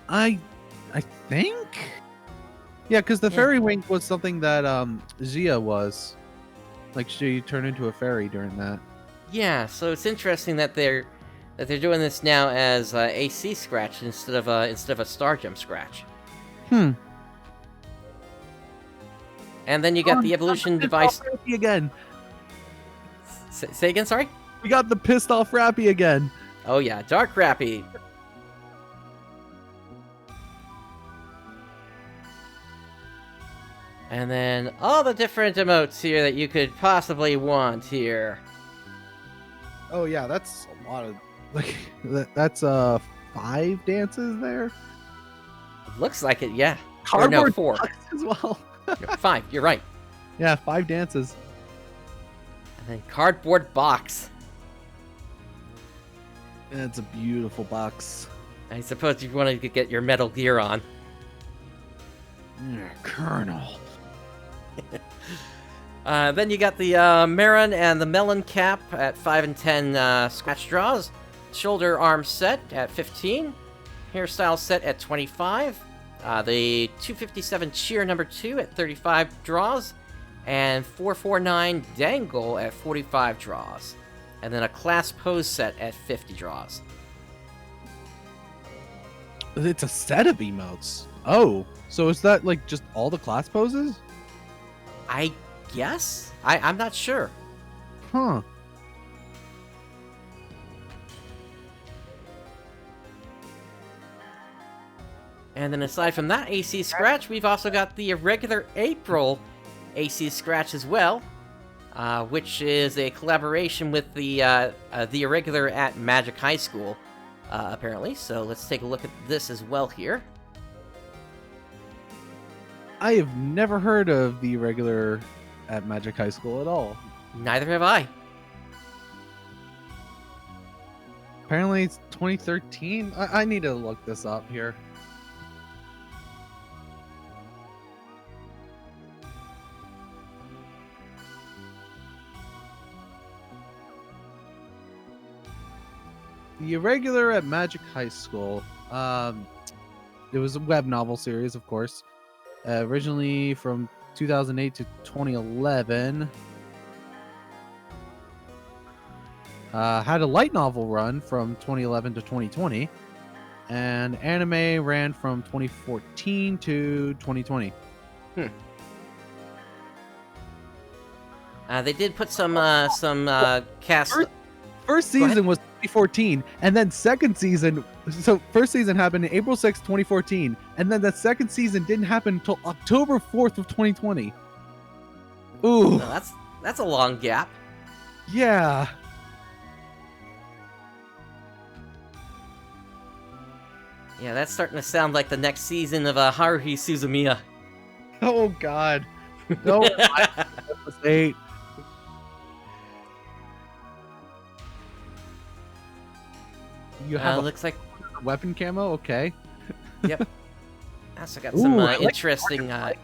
I think. Yeah, because the fairy wing was something that Zia was. Like she turned into a fairy during that. Yeah, so it's interesting that they're doing this now as AC scratch instead of a Star Gem scratch. Hmm. And then you got the evolution device again. Say again, sorry? We got the pissed off Rappy again. Oh yeah, Dark Rappy. And then all the different emotes here that you could possibly want here. Oh yeah, that's a lot of like that's 5 dances there. Looks like it, yeah. Cardboard or no, 4 as well. 5. You're right. Yeah, 5 dances. And then cardboard box. That's a beautiful box. I suppose you wanted to get your Metal Gear on. Colonel. Then you got the Marin and the Melon cap at 5 and 10 scratch draws. Shoulder arm set at 15. Hairstyle set at 25. The 257 cheer number 2 at 35 draws. And 449 dangle at 45 draws. And then a class pose set at 50 draws. It's a set of emotes. Oh, so is that like just all the class poses? I guess? I'm not sure. Huh. And then aside from that AC scratch, we've also got the irregular April AC scratch as well, which is a collaboration with the irregular at Magic High School, apparently. So let's take a look at this as well here. I have never heard of the irregular at Magic High School at all. Neither have I. Apparently it's 2013. I need to look this up here. The Irregular at Magic High School. It was a web novel series, of course. Originally from 2008 to 2011. Had a light novel run from 2011 to 2020. And anime ran from 2014 to 2020. They did put some cast... First season was 2014, and then second season... So first season happened in April 6th, 2014, and then the second season didn't happen until October 4th of 2020. Ooh. No, that's a long gap. Yeah. Yeah, that's starting to sound like the next season of Haruhi Suzumiya. Oh, God. No. 8. You have looks like a weapon camo? Okay. Yep. Also got some interesting... That's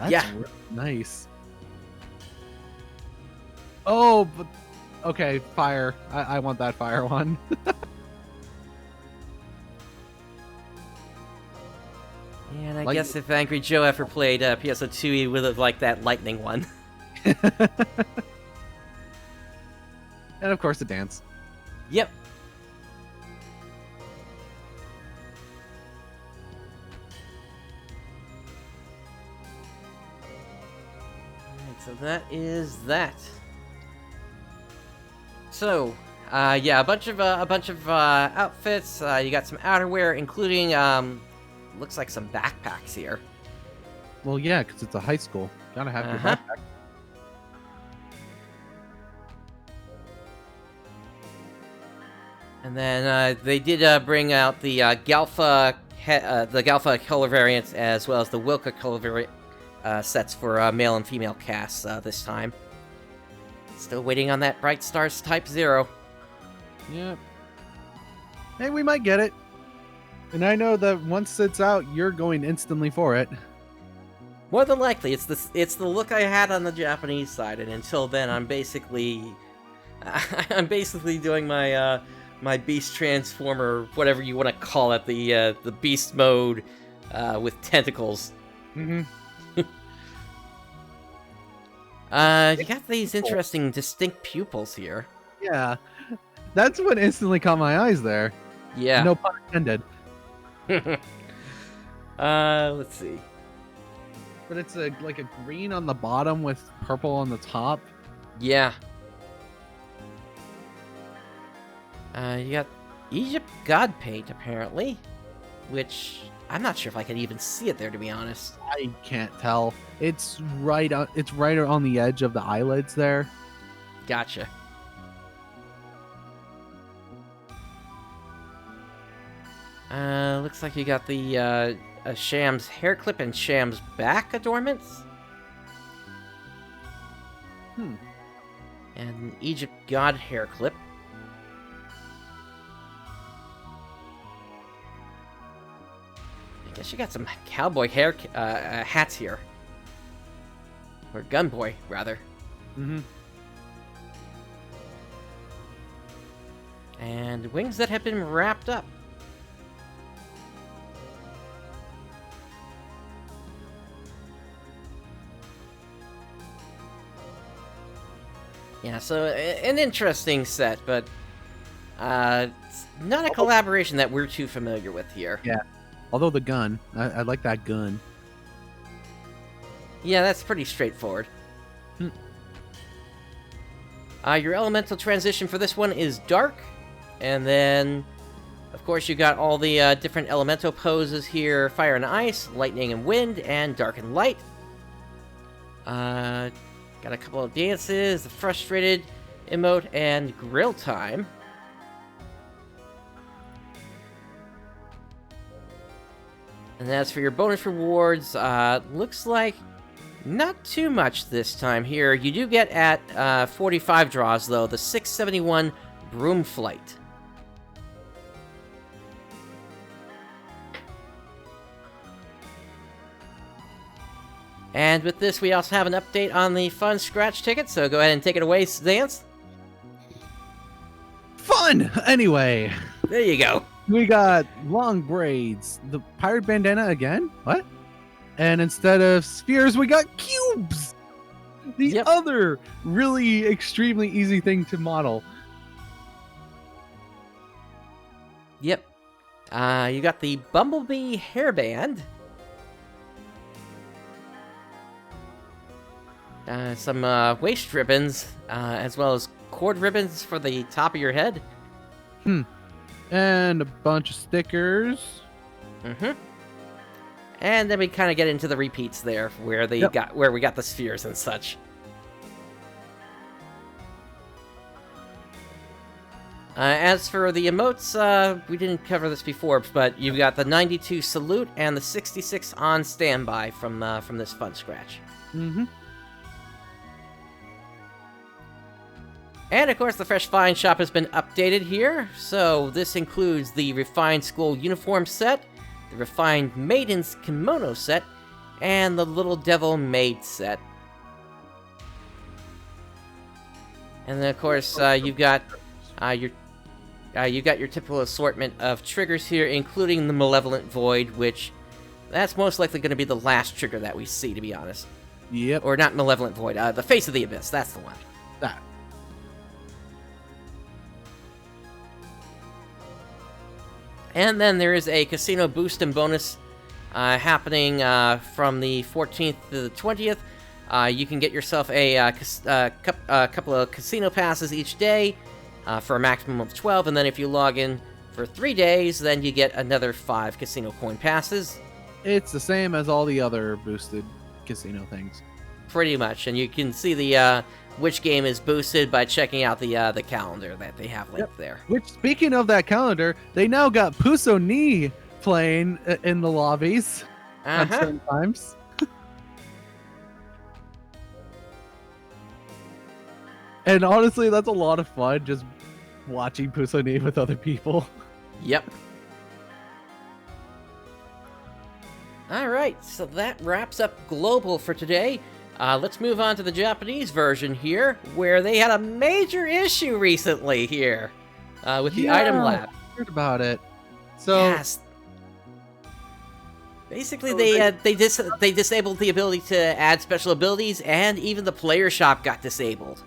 yeah. really nice. Oh, but... Okay, fire. I want that fire one. And I guess if Angry Joe ever played PSO2, he would have liked that lightning one. And of course the dance. Yep. Alright, so that is that. So, yeah, a bunch of outfits. You got some outerwear, including looks like some backpacks here. Well, yeah, because it's a high school. Gotta have your backpack. And then they did bring out the Galfa color variants as well as the Wilka color variant sets for male and female casts this time. Still waiting on that Bright Stars Type 0. Yep. Hey, we might get it. And I know that once it's out, you're going instantly for it. More than likely, it's the look I had on the Japanese side, and until then, I'm basically doing my my Beast Transformer, whatever you want to call it, the Beast mode with tentacles. Mm-hmm. You got these interesting, distinct pupils here. Yeah, that's what instantly caught my eyes there. Yeah. No pun intended. Let's see. But it's like a green on the bottom with purple on the top. Yeah. You got Egypt God Paint, apparently. Which, I'm not sure if I can even see it there, to be honest. I can't tell. It's right on the edge of the eyelids there. Gotcha. Looks like you got the Sham's hair clip and Sham's back adornments. And Egypt God hair clip. I guess you got some cowboy hair hats here. Or gunboy, rather. Mm-hmm. And wings that have been wrapped up. Yeah, so an interesting set, but it's not a collaboration that we're too familiar with here. Yeah, although the gun, I like that gun. Yeah, that's pretty straightforward. Your elemental transition for this one is dark, and then, of course, you got all the different elemental poses here: fire and ice, lightning and wind, and dark and light. Got a couple of dances, the frustrated emote, and grill time. And as for your bonus rewards, looks like not too much this time here. You do get at 45 draws, though, the 671 Broom Flight. And with this, we also have an update on the Fun Scratch ticket, so go ahead and take it away, Zance. Fun! Anyway. There you go. We got long braids. The pirate bandana again? What? And instead of spheres, we got cubes! The other really extremely easy thing to model. Yep. You got the Bumblebee hairband. Some waist ribbons, as well as cord ribbons for the top of your head. And a bunch of stickers. And then we kind of get into the repeats there, where we got the spheres and such. As for the emotes, we didn't cover this before, but you've got the 92 Salute and the 66 On Standby from this Fun Scratch. And of course, the Fresh Find Shop has been updated here, so this includes the Refined School Uniform set, the Refined Maiden's Kimono set, and the Little Devil Maid set. And then, of course, you've got your typical assortment of triggers here, including the Malevolent Void, which that's most likely going to be the last trigger that we see, to be honest. Yep. Or not Malevolent Void, the Face of the Abyss. That's the one. That. And then there is a casino boost and bonus happening from the 14th to the 20th. You can get yourself a couple of casino passes each day for a maximum of 12, and then if you log in for 3 days, then you get another 5 casino coin passes. It's the same as all the other boosted casino things. pretty much. And you can see the which game is boosted by checking out the calendar that they have linked there. Which, speaking of that calendar, they now got PSO2 playing in the lobbies at certain times. And honestly, that's a lot of fun, just watching PSO2 with other people. Yep. Alright, so that wraps up Global for today. Let's move on to the Japanese version here, where they had a major issue recently here with the item lab. I heard about it. So yes. Basically, they disabled the ability to add special abilities, and even the player shop got disabled.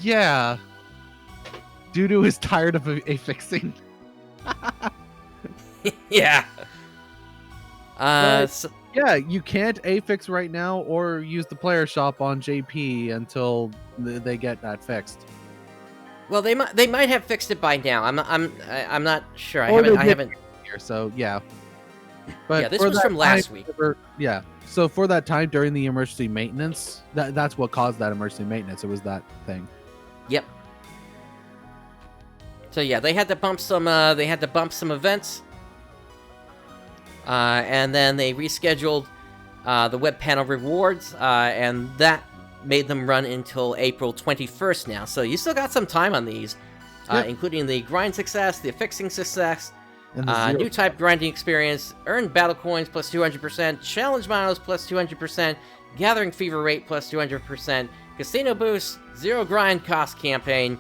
Yeah. Dudu is tired of affixing. Yeah. Yeah, you can't affix right now or use the player shop on JP until they get that fixed. Well, they might have fixed it by now. I'm not sure. I haven't here, so yeah. But yeah, this was from last week. Yeah. So for that time during the emergency maintenance, that's what caused that emergency maintenance. It was that thing. Yep. So yeah, they had to bump some events. And then they rescheduled the web panel rewards, and that made them run until April 21st now. So you still got some time on these, including the grind success, the affixing success, new type grinding experience, earned battle coins plus 200%, challenge miles plus 200%, gathering fever rate plus 200%, casino boost, zero grind cost campaign,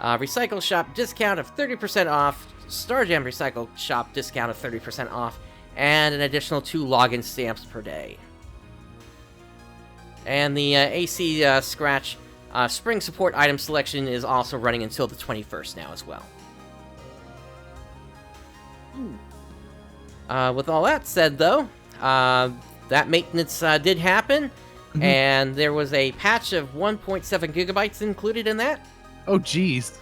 recycle shop discount of 30% off, Star Jam recycle shop discount of 30% off, and an additional 2 login stamps per day. And the AC Scratch Spring Support item selection is also running until the 21st now as well. With all that said, though, that maintenance did happen, and there was a patch of 1.7 gigabytes included in that. Oh, geez.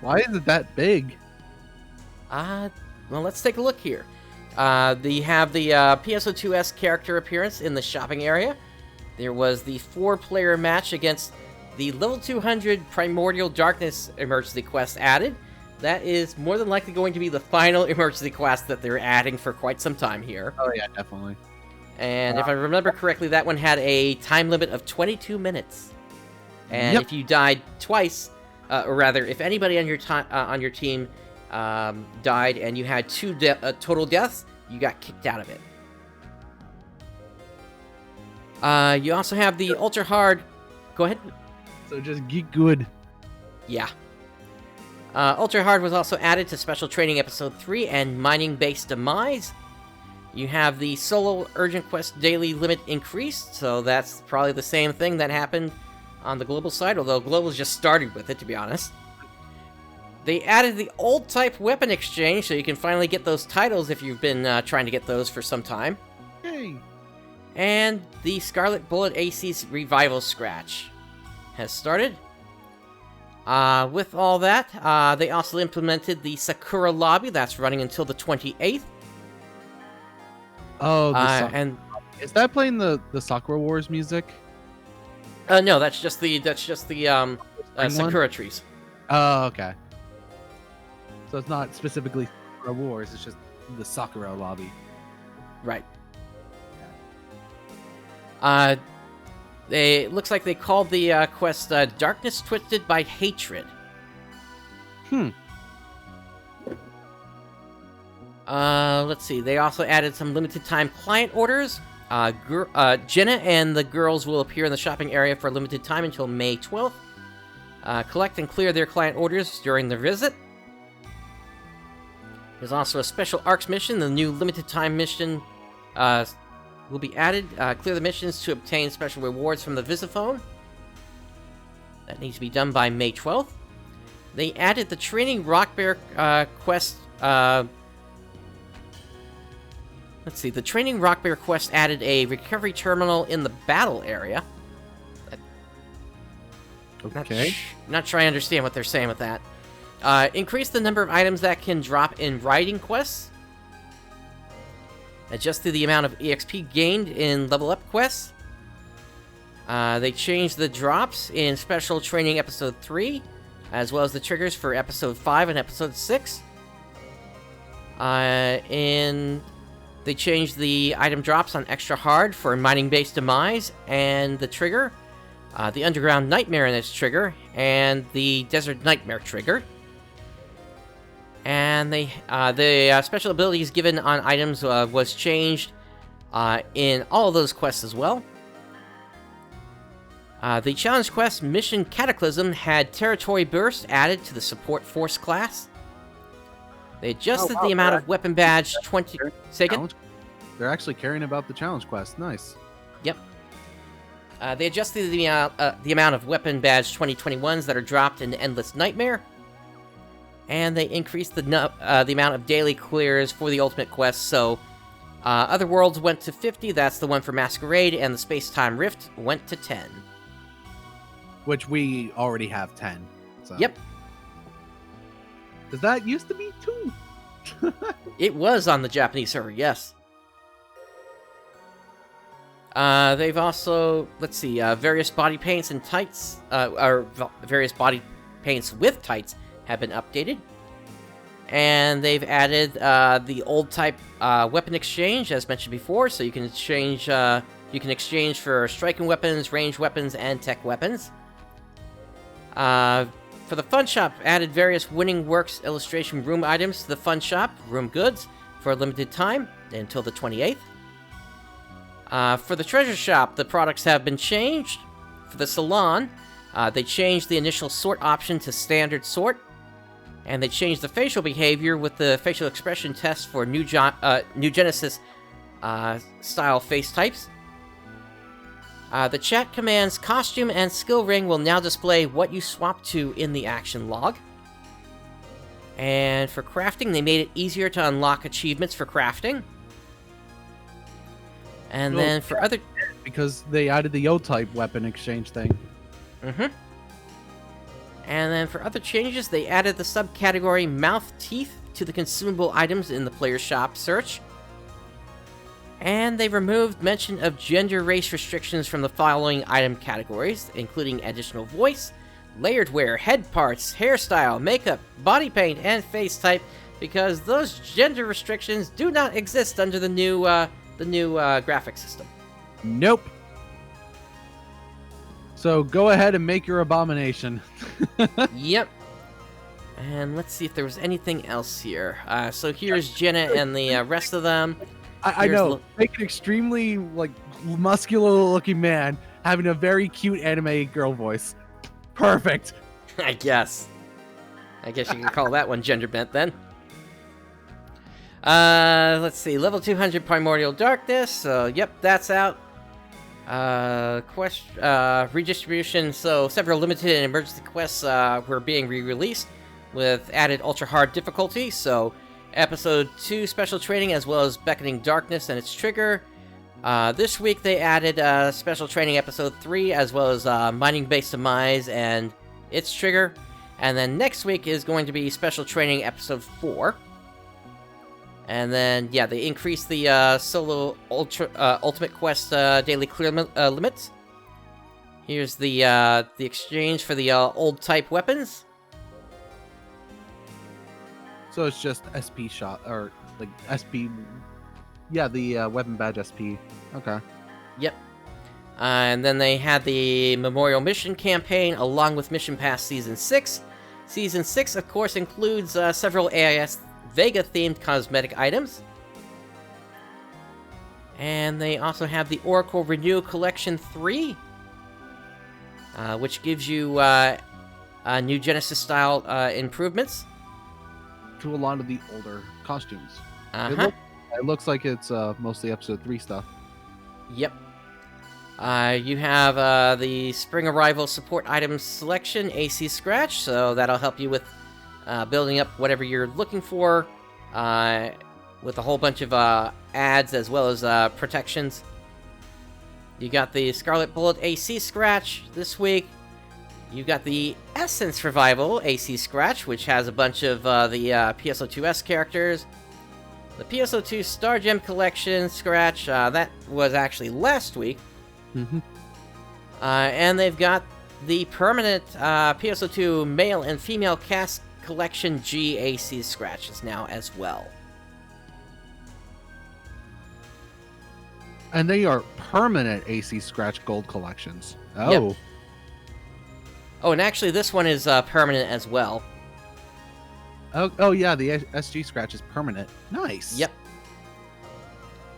Why is it that big? Well, let's take a look here. They have the PSO2S character appearance in the shopping area. There was the 4-player match against the level 200 Primordial Darkness emergency quest added. That is more than likely going to be the final emergency quest that they're adding for quite some time here. Oh yeah, definitely. And if I remember correctly, that one had a time limit of 22 minutes. And if you died twice, or rather, if anybody on your team died and you had 2 total deaths, you got kicked out of it. You also have the ultra hard. Go ahead. So just get good. Yeah. Ultra hard was also added to Special Training Episode 3 and Mining Base Demise. You have the solo urgent quest daily limit increased, so that's probably the same thing that happened on the global side, although global's just started with it, to be honest. They added the old type weapon exchange, so you can finally get those titles if you've been trying to get those for some time. Hey. And the Scarlet Bullet AC's Revival Scratch has started. With all that, they also implemented the Sakura Lobby, that's running until the 28th. Oh, and is that playing the Sakura Wars music? No, that's just the Sakura trees. Oh, okay. So it's not specifically Sakura Wars, it's just the Sakura Lobby. Right. It looks like they called the quest Darkness Twisted by Hatred. Let's see. They also added some limited time client orders. Jenna and the girls will appear in the shopping area for a limited time until May 12th. Collect and clear their client orders during the visit. There's also a special ARKS mission. The new limited time mission will be added. Clear the missions to obtain special rewards from the Visiphone. That needs to be done by May 12th. They added the Training Rock Bear quest. Let's see. The Training Rock Bear quest added a recovery terminal in the battle area. Okay. Not sure I understand what they're saying with that. Increase the number of items that can drop in riding quests. Adjust to the amount of EXP gained in level up quests. They changed the drops in Special Training Episode 3, as well as the triggers for Episode 5 and Episode 6. And they changed the item drops on Extra Hard for Mining-Based Demise and the trigger, the Underground Nightmare in its trigger, and the Desert Nightmare trigger. And the special abilities given on items was changed in all of those quests as well. The Challenge Quest Mission Cataclysm had Territory Burst added to the Support Force class. They adjusted the amount of Weapon Badge 20... Say again? They're actually caring about the Challenge Quest. Nice. Yep. They adjusted the amount of Weapon Badge 2021s that are dropped in Endless Nightmare. And they increased the amount of daily clears for the Ultimate Quest, so... Other Worlds went to 50, that's the one for Masquerade, and the Space-Time Rift went to 10. Which we already have 10. So. Yep. Because that used to be 2. It was on the Japanese server, yes. They've also, let's see, various body paints and tights, or various body paints with tights have been updated. And they've added the old type weapon exchange, as mentioned before, so you can exchange for striking weapons, ranged weapons, and tech weapons. For the Fun Shop, added various Winning Works illustration room items to the Fun Shop, room goods, for a limited time, until the 28th. For the Treasure Shop, the products have been changed. For the Salon, they changed the initial sort option to Standard Sort, and they changed the facial behavior with the facial expression test for New Genesis style face types. The chat commands costume and skill ring will now display what you swap to in the action log. And for crafting, they made it easier to unlock achievements for crafting. And then for other... Because they added the O-type weapon exchange thing. Mm-hmm. And then for other changes, they added the subcategory Mouth Teeth to the consumable items in the player shop search. And they removed mention of gender race restrictions from the following item categories, including additional voice, layered wear, head parts, hairstyle, makeup, body paint, and face type, because those gender restrictions do not exist under the new graphic system. Nope. So go ahead and make your abomination. Yep. And let's see if there was anything else here. So here's Jenna and the rest of them. I know. Make an extremely muscular-looking man having a very cute anime girl voice. Perfect. I guess you can call that one gender bent then. Let's see. Level 200 Primordial Darkness. So, yep, that's out. Redistribution. So, several limited and emergency quests were being re-released with added ultra-hard difficulty. So, Episode 2 Special Training, as well as Beckoning Darkness and its trigger. This week they added Special Training Episode 3, as well as Mining-Based Demise and its trigger. And then next week is going to be Special Training Episode 4. And then, yeah, they increased the Solo Ultimate Quest daily clear limits. Here's the exchange for the old type weapons. So it's just SP shot, or SP... Yeah, the weapon badge SP. Okay. Yep. And then they had the Memorial Mission campaign, along with Mission Pass Season 6. Season 6, of course, includes several AIS Vega-themed cosmetic items. And they also have the Oracle Renew Collection 3, which gives you new Genesis-style improvements. To a lot of the older costumes. Uh-huh. It looks like it's mostly Episode 3 stuff. Yep. You have the Spring Arrival Support Items Selection, AC Scratch, so that'll help you with building up whatever you're looking for, with a whole bunch of ads as well as protections. You got the Scarlet Bullet AC Scratch this week. You got the Essence Revival AC Scratch, which has a bunch of the PSO2S characters. The PSO2 Star Gem Collection Scratch, that was actually last week. Mm-hmm. And they've got the permanent PSO2 male and female cast collection GAC scratches now as well. And they are permanent AC Scratch Gold collections. Oh. Yep. Oh, and actually this one is permanent as well. Oh yeah, the SG Scratch is permanent. Nice. Yep.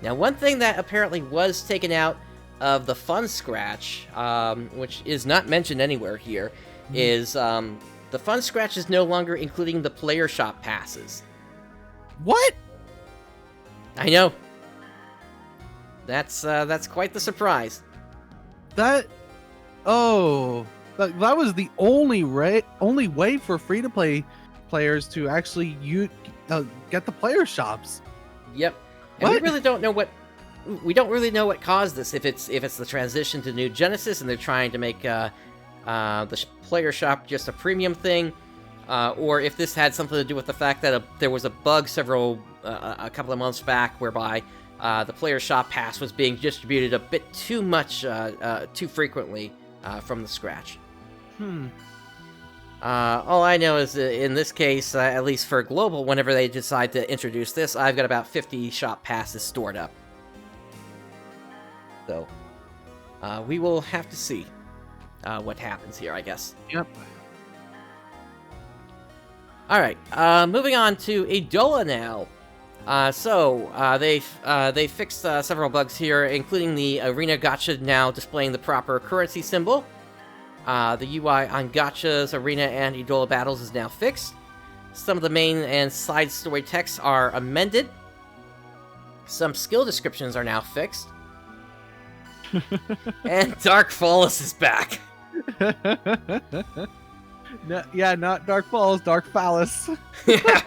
Now, one thing that apparently was taken out of the Fun Scratch, which is not mentioned anywhere here, is the Fun Scratch is no longer including the player shop passes. What? I know. That's quite the surprise. That was the only way for free-to-play players to actually get the player shops. Yep. And we really don't know what caused this. If it's the transition to New Genesis and they're trying to make the player shop just a premium thing, or if this had something to do with the fact that there was a bug a couple of months back whereby the player shop pass was being distributed a bit too much, too frequently from the Scratch. All I know is that in this case, at least for global, whenever they decide to introduce this, I've got about 50 shop passes stored up. So, we will have to see what happens here, I guess. Yep. Alright, moving on to Idola now. They fixed several bugs here, including the Arena Gacha now displaying the proper currency symbol. The UI on Gachas, Arena, and Idola battles is now fixed. Some of the main and side story texts are amended. Some skill descriptions are now fixed. And Dark Falls is back. No, yeah, not Dark Falls, Dark Phallus. Yeah.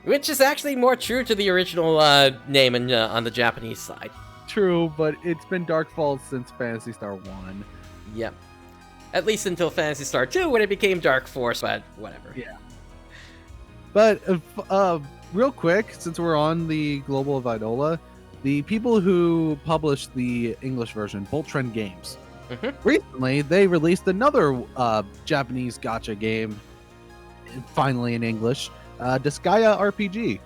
Which is actually more true to the original name on the Japanese side. True, but it's been Dark Falls since Phantasy Star 1. Yep. At least until Phantasy Star 2 when it became Dark Force, but whatever. Yeah. But real quick, since we're on the global of Idola, the people who published the English version, Bolt Trend Games, recently they released another Japanese gacha game, finally in English, Disgaea RPG.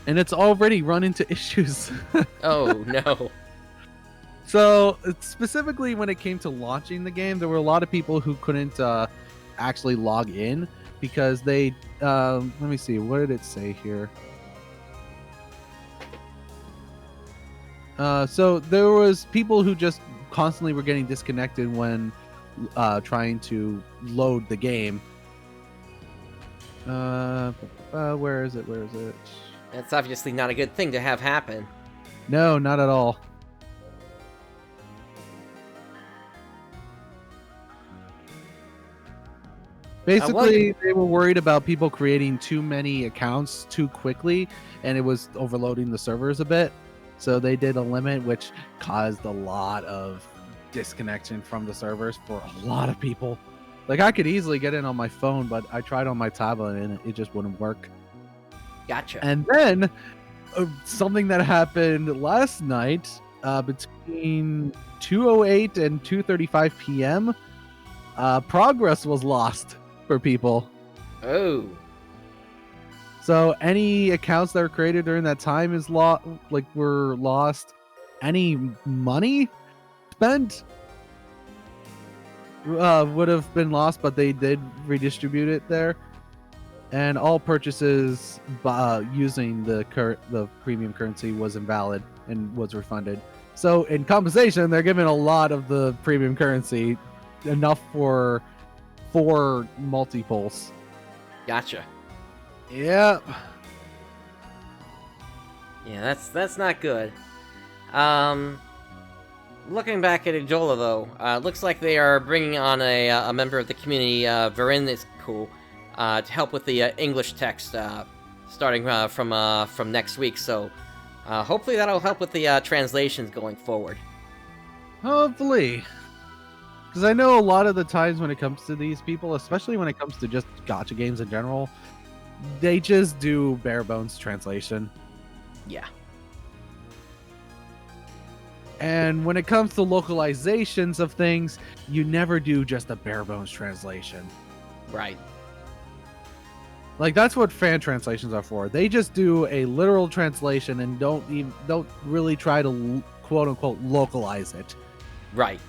And it's already run into issues. Oh, no. So, specifically when it came to launching the game, there were a lot of people who couldn't actually log in because they... let me see, what did it say here? So, there was people who just constantly were getting disconnected when trying to load the game. Where is it? That's obviously not a good thing to have happen. No, not at all. Basically, they were worried about people creating too many accounts too quickly, and it was overloading the servers a bit. So they did a limit, which caused a lot of disconnection from the servers for a lot of people. Like, I could easily get in on my phone, but I tried on my tablet, and it just wouldn't work. Gotcha. And then, something that happened last night, between 2:08 and 2:35 p.m., progress was lost for people. Oh. So any accounts that were created during that time were lost. Any money spent would have been lost, but they did redistribute it there. And all purchases using the premium currency was invalid and was refunded. So in compensation, they're giving a lot of the premium currency, enough for 4 multiples. Gotcha. Yep. Yeah, that's not good. Looking back at Idola, though, looks like they are bringing on a member of the community, Varin is cool, to help with the English text, starting from next week. So, hopefully that'll help with the translations going forward. Hopefully. Because I know a lot of the times when it comes to these people, especially when it comes to just gacha games in general, they just do bare bones translation. Yeah. And when it comes to localizations of things, you never do just a bare bones translation. Right. Like, that's what fan translations are for. They just do a literal translation and don't really try to quote unquote localize it. Right.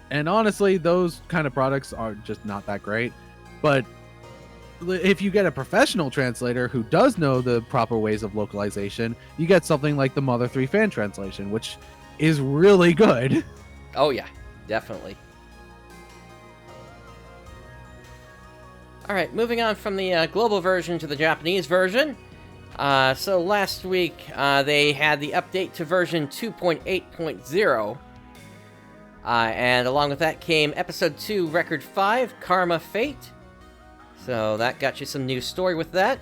And honestly, those kind of products are just not that great. But if you get a professional translator who does know the proper ways of localization, you get something like the Mother 3 fan translation, which is really good. Oh yeah, definitely. All right, moving on from the global version to the Japanese version. So last week, they had the update to version 2.8.0. And along with that came Episode 2, Record 5, Karma Fate. So that got you some new story with that.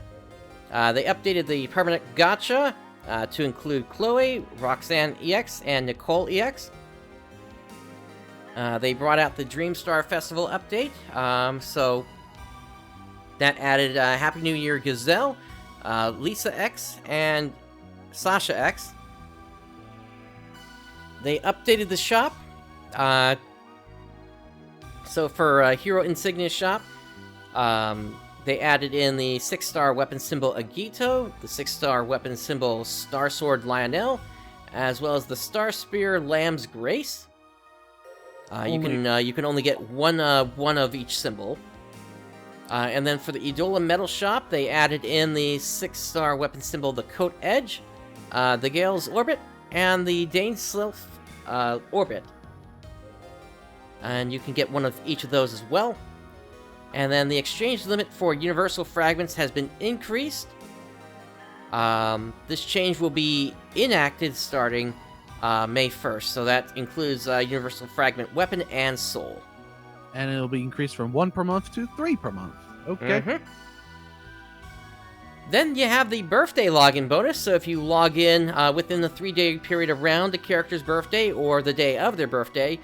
They updated the permanent gacha to include Chloe, Roxanne EX, and Nicole EX. They brought out the Dreamstar Festival update. So that added Happy New Year Gazelle, Lisa X, and Sasha X. They updated the shop. So for Hero Insignia shop, they added in the 6-star weapon symbol Agito, the 6-star weapon symbol Star Sword Lionel, as well as the Star Spear Lamb's Grace. You can only get one of each symbol. And then for the Idola Metal Shop, they added in the 6-star weapon symbol the Coat Edge, the Gale's Orbit, and the Dane Sylph Orbit. And you can get one of each of those as well. And then the exchange limit for universal fragments has been increased. This change will be enacted starting May 1st, so that includes universal fragment weapon and soul. And it'll be increased from 1 per month to 3 per month. Okay. Mm-hmm. Then you have the birthday login bonus, so if you log in within the 3-day period around a character's birthday or the day of their birthday,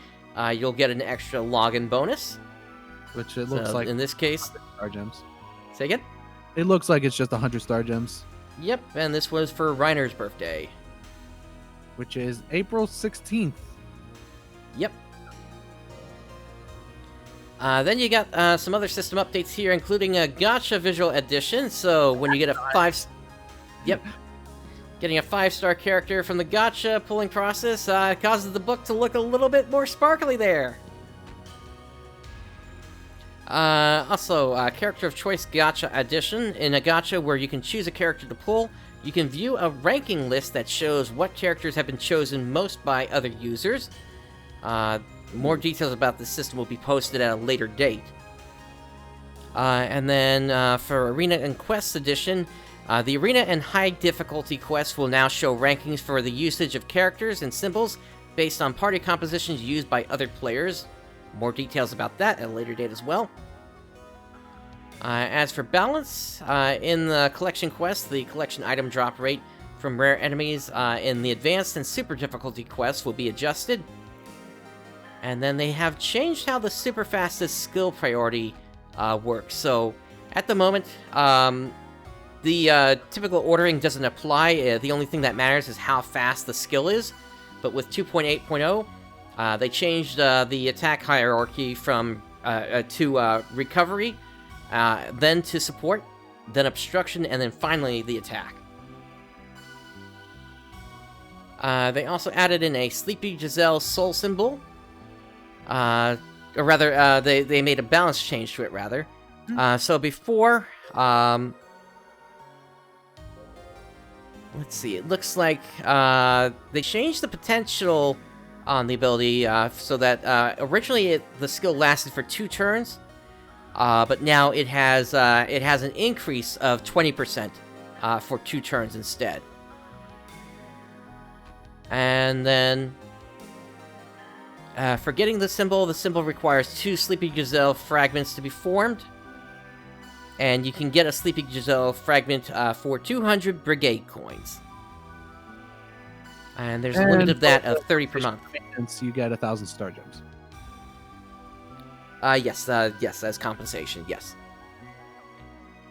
you'll get an extra login bonus. Which it looks like in this case, star gems. Say again? It looks like it's just 100 star gems. Yep, and this was for Reiner's birthday, which is April 16th. Yep. Then you got some other system updates here, including a Gacha Visual Edition. So when you get a getting a 5-star character from the Gacha pulling process causes the book to look a little bit more sparkly there. Also, Character of Choice Gacha Edition. In a gacha where you can choose a character to pull, you can view a ranking list that shows what characters have been chosen most by other users. More details about this system will be posted at a later date. And then for Arena and Quests Edition, the Arena and High Difficulty quests will now show rankings for the usage of characters and symbols based on party compositions used by other players. More details about that at a later date as well. As for balance, in the collection quest, the collection item drop rate from rare enemies in the advanced and super difficulty quests will be adjusted. And then they have changed how the super fastest skill priority works. So at the moment, the typical ordering doesn't apply. The only thing that matters is how fast the skill is. But with 2.8.0, they changed the attack hierarchy from to recovery, then to support, then obstruction, and then finally the attack. They also added in a Sleepy Giselle soul symbol. Or rather, they made a balance change to it, rather. So before, let's see, it looks like they changed the potential on the ability so that originally the skill lasted for 2 turns, but now it has an increase of 20% for 2 turns instead. And then for getting the symbol requires 2 Sleepy Giselle fragments to be formed. And you can get a Sleepy Giselle fragment for 200 Brigade coins. And there's a limit of that of 30 per month. You get 1,000 star gems. Yes, as compensation, yes.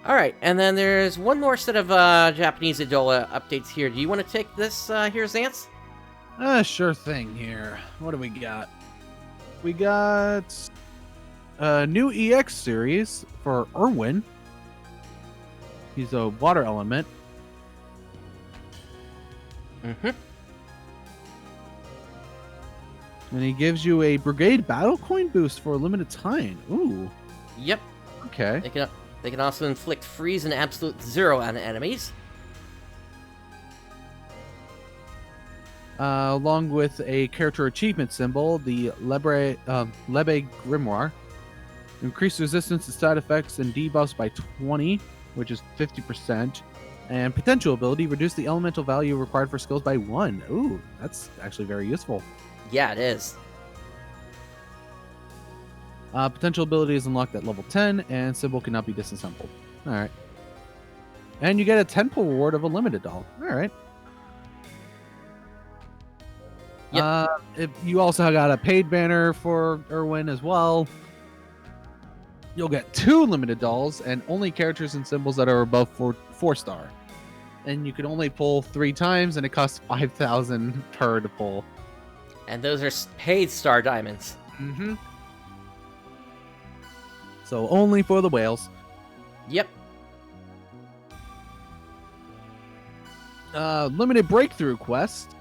All right, and then there's one more set of Japanese Idola updates here. Do you want to take this here, Zance? Sure thing here. What do we got? We got a new EX series for Irwin. He's a water element. Mm-hmm. And he gives you a brigade battle coin boost for a limited time. Ooh. Yep. Okay. They can also inflict freeze and absolute zero on enemies. Along with a character achievement symbol, the Lebe Grimoire. Increase resistance to side effects and debuffs by 20, which is 50%. And potential ability, reduce the elemental value required for skills by 1. Ooh, that's actually very useful. Yeah, it is. Potential ability is unlocked at level 10, and symbol cannot be disassembled. Alright. And you get a 10-pull reward of a limited doll. Alright. Yep. You also got a paid banner for Irwin as well. You'll get 2 limited dolls and only characters and symbols that are above 4-star. And you can only pull 3 times, and it costs 5,000 per to pull. And those are paid star diamonds. Mm-hmm. So only for the whales. Yep. Limited breakthrough quest.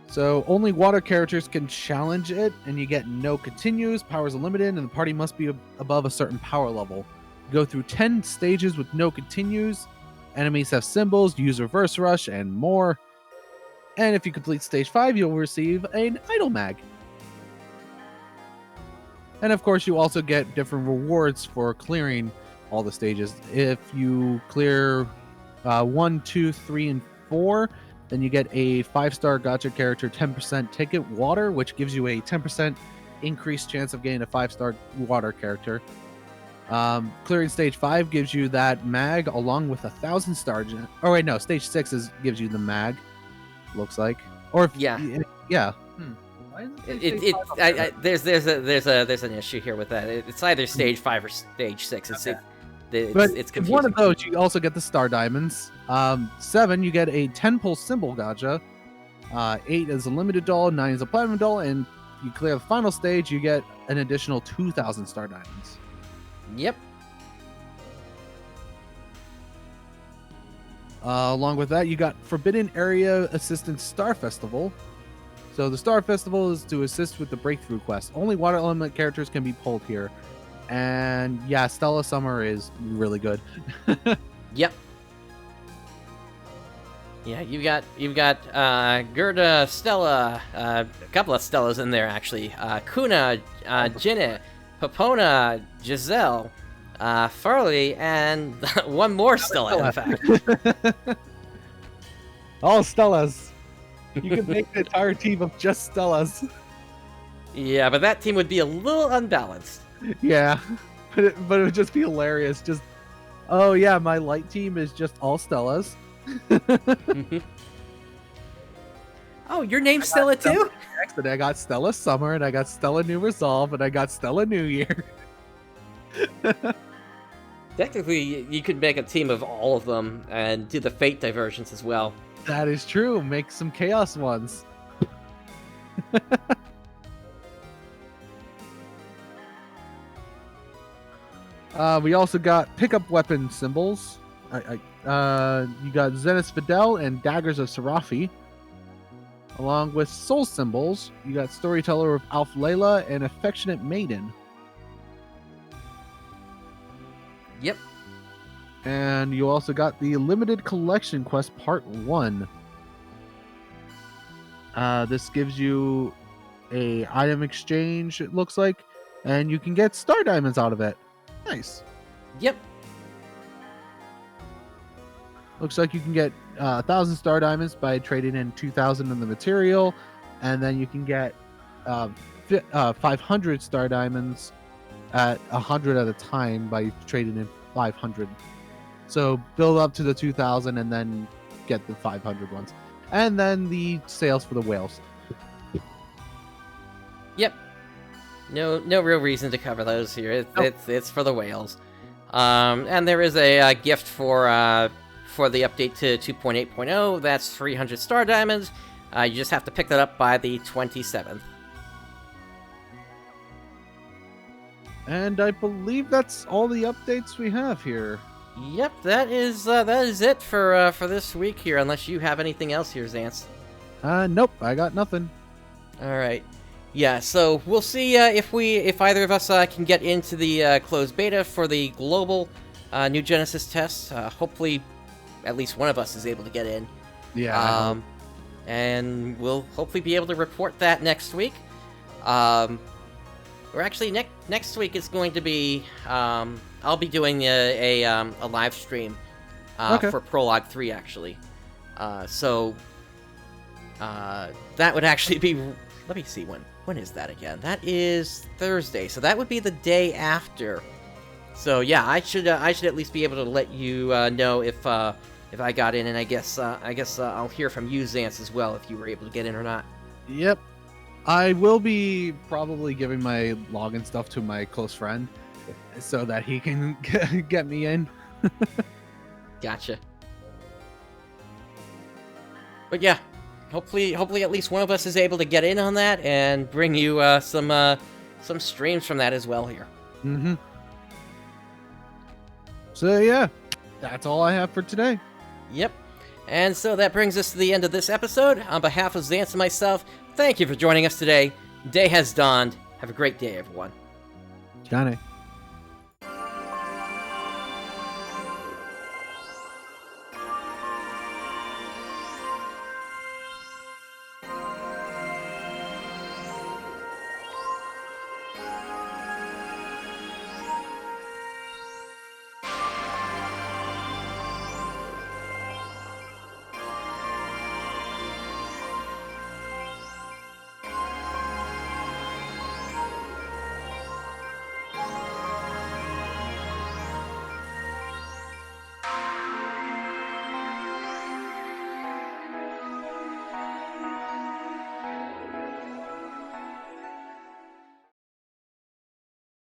So only water characters can challenge it, and you get no continues, powers are limited, and the party must be above a certain power level. Go through 10 stages with no continues, enemies have symbols, use reverse rush, and more. And if you complete stage 5, you'll receive an idol mag. And of course, you also get different rewards for clearing all the stages. If you clear 1, 2, 3, and 4, then you get a 5-star gacha character 10% ticket water, which gives you a 10% increased chance of getting a 5-star water character. Clearing stage 5 gives you that mag along with 1,000 star. Oh wait, no, stage 6 gives you the mag. Looks like, or if, yeah. Why is There's an issue here with that. It's either stage 5 or stage 6. It's confusing. One of those, you also get the star diamonds. 7, you get a 10-pull symbol gacha. 8 is a limited doll. 9 is a platinum doll, and you clear the final stage, you get an additional 2,000 star diamonds. Yep. Along with that, you got Forbidden Area Assistance Star Festival. So the Star Festival is to assist with the breakthrough quest. Only water element characters can be pulled here. And yeah, Stella Summer is really good. Yep. Yeah, you've got Gerda, Stella, a couple of Stellas in there actually. Kuna, Jinnet, Popona, Giselle, Farley, and one more Stella, in fact. All Stellas. You can make an entire team of just Stellas. Yeah, but that team would be a little unbalanced. Yeah, but it would just be hilarious. Just, oh yeah, my light team is just all Stellas. Oh, your name's Stella too? And I got Stella Summer, and I got Stella New Resolve, and I got Stella New Year. Technically, you could make a team of all of them and do the fate diversions as well. That is true. Make some chaos ones. We also got pickup weapon symbols. You got Zenith Fidel and Daggers of Serafi. Along with soul symbols, you got Storyteller of Alf Layla and Affectionate Maiden. Yep. And you also got the Limited Collection Quest Part 1. This gives you a item exchange, it looks like, and you can get star diamonds out of it. Nice. Yep. Looks like you can get 1,000 star diamonds by trading in 2,000 in the material, and then you can get 500 star diamonds at 100 at a time by trading in 500. So build up to the 2,000 and then get the 500 ones. And then the sales for the whales. Yep. No real reason to cover those here. It's for the whales. And there is a gift for the update to 2.8.0. That's 300 star diamonds. You just have to pick that up by the 27th. And I believe that's all the updates we have here. Yep, that is it for this week here. Unless you have anything else here, Zance. Nope, I got nothing. All right. Yeah, so we'll see if either of us can get into the closed beta for the global New Genesis test. Hopefully, at least one of us is able to get in. Yeah. And we'll hopefully be able to report that next week. Or actually, next week is going to be I'll be doing a live stream for Prologue 3 actually. So that would actually be. Let me see when is that again? That is Thursday, so that would be the day after. So yeah, I should at least be able to let you know if I got in, and I guess I'll hear from you, Zance, as well, if you were able to get in or not. Yep. I will be probably giving my login stuff to my close friend so that he can get me in. Gotcha. But yeah, hopefully at least one of us is able to get in on that and bring you some streams from that as well here. Mm-hmm. So yeah, that's all I have for today. Yep. And so that brings us to the end of this episode. On behalf of Zance and myself, thank you for joining us today. Day has dawned. Have a great day, everyone. Johnny.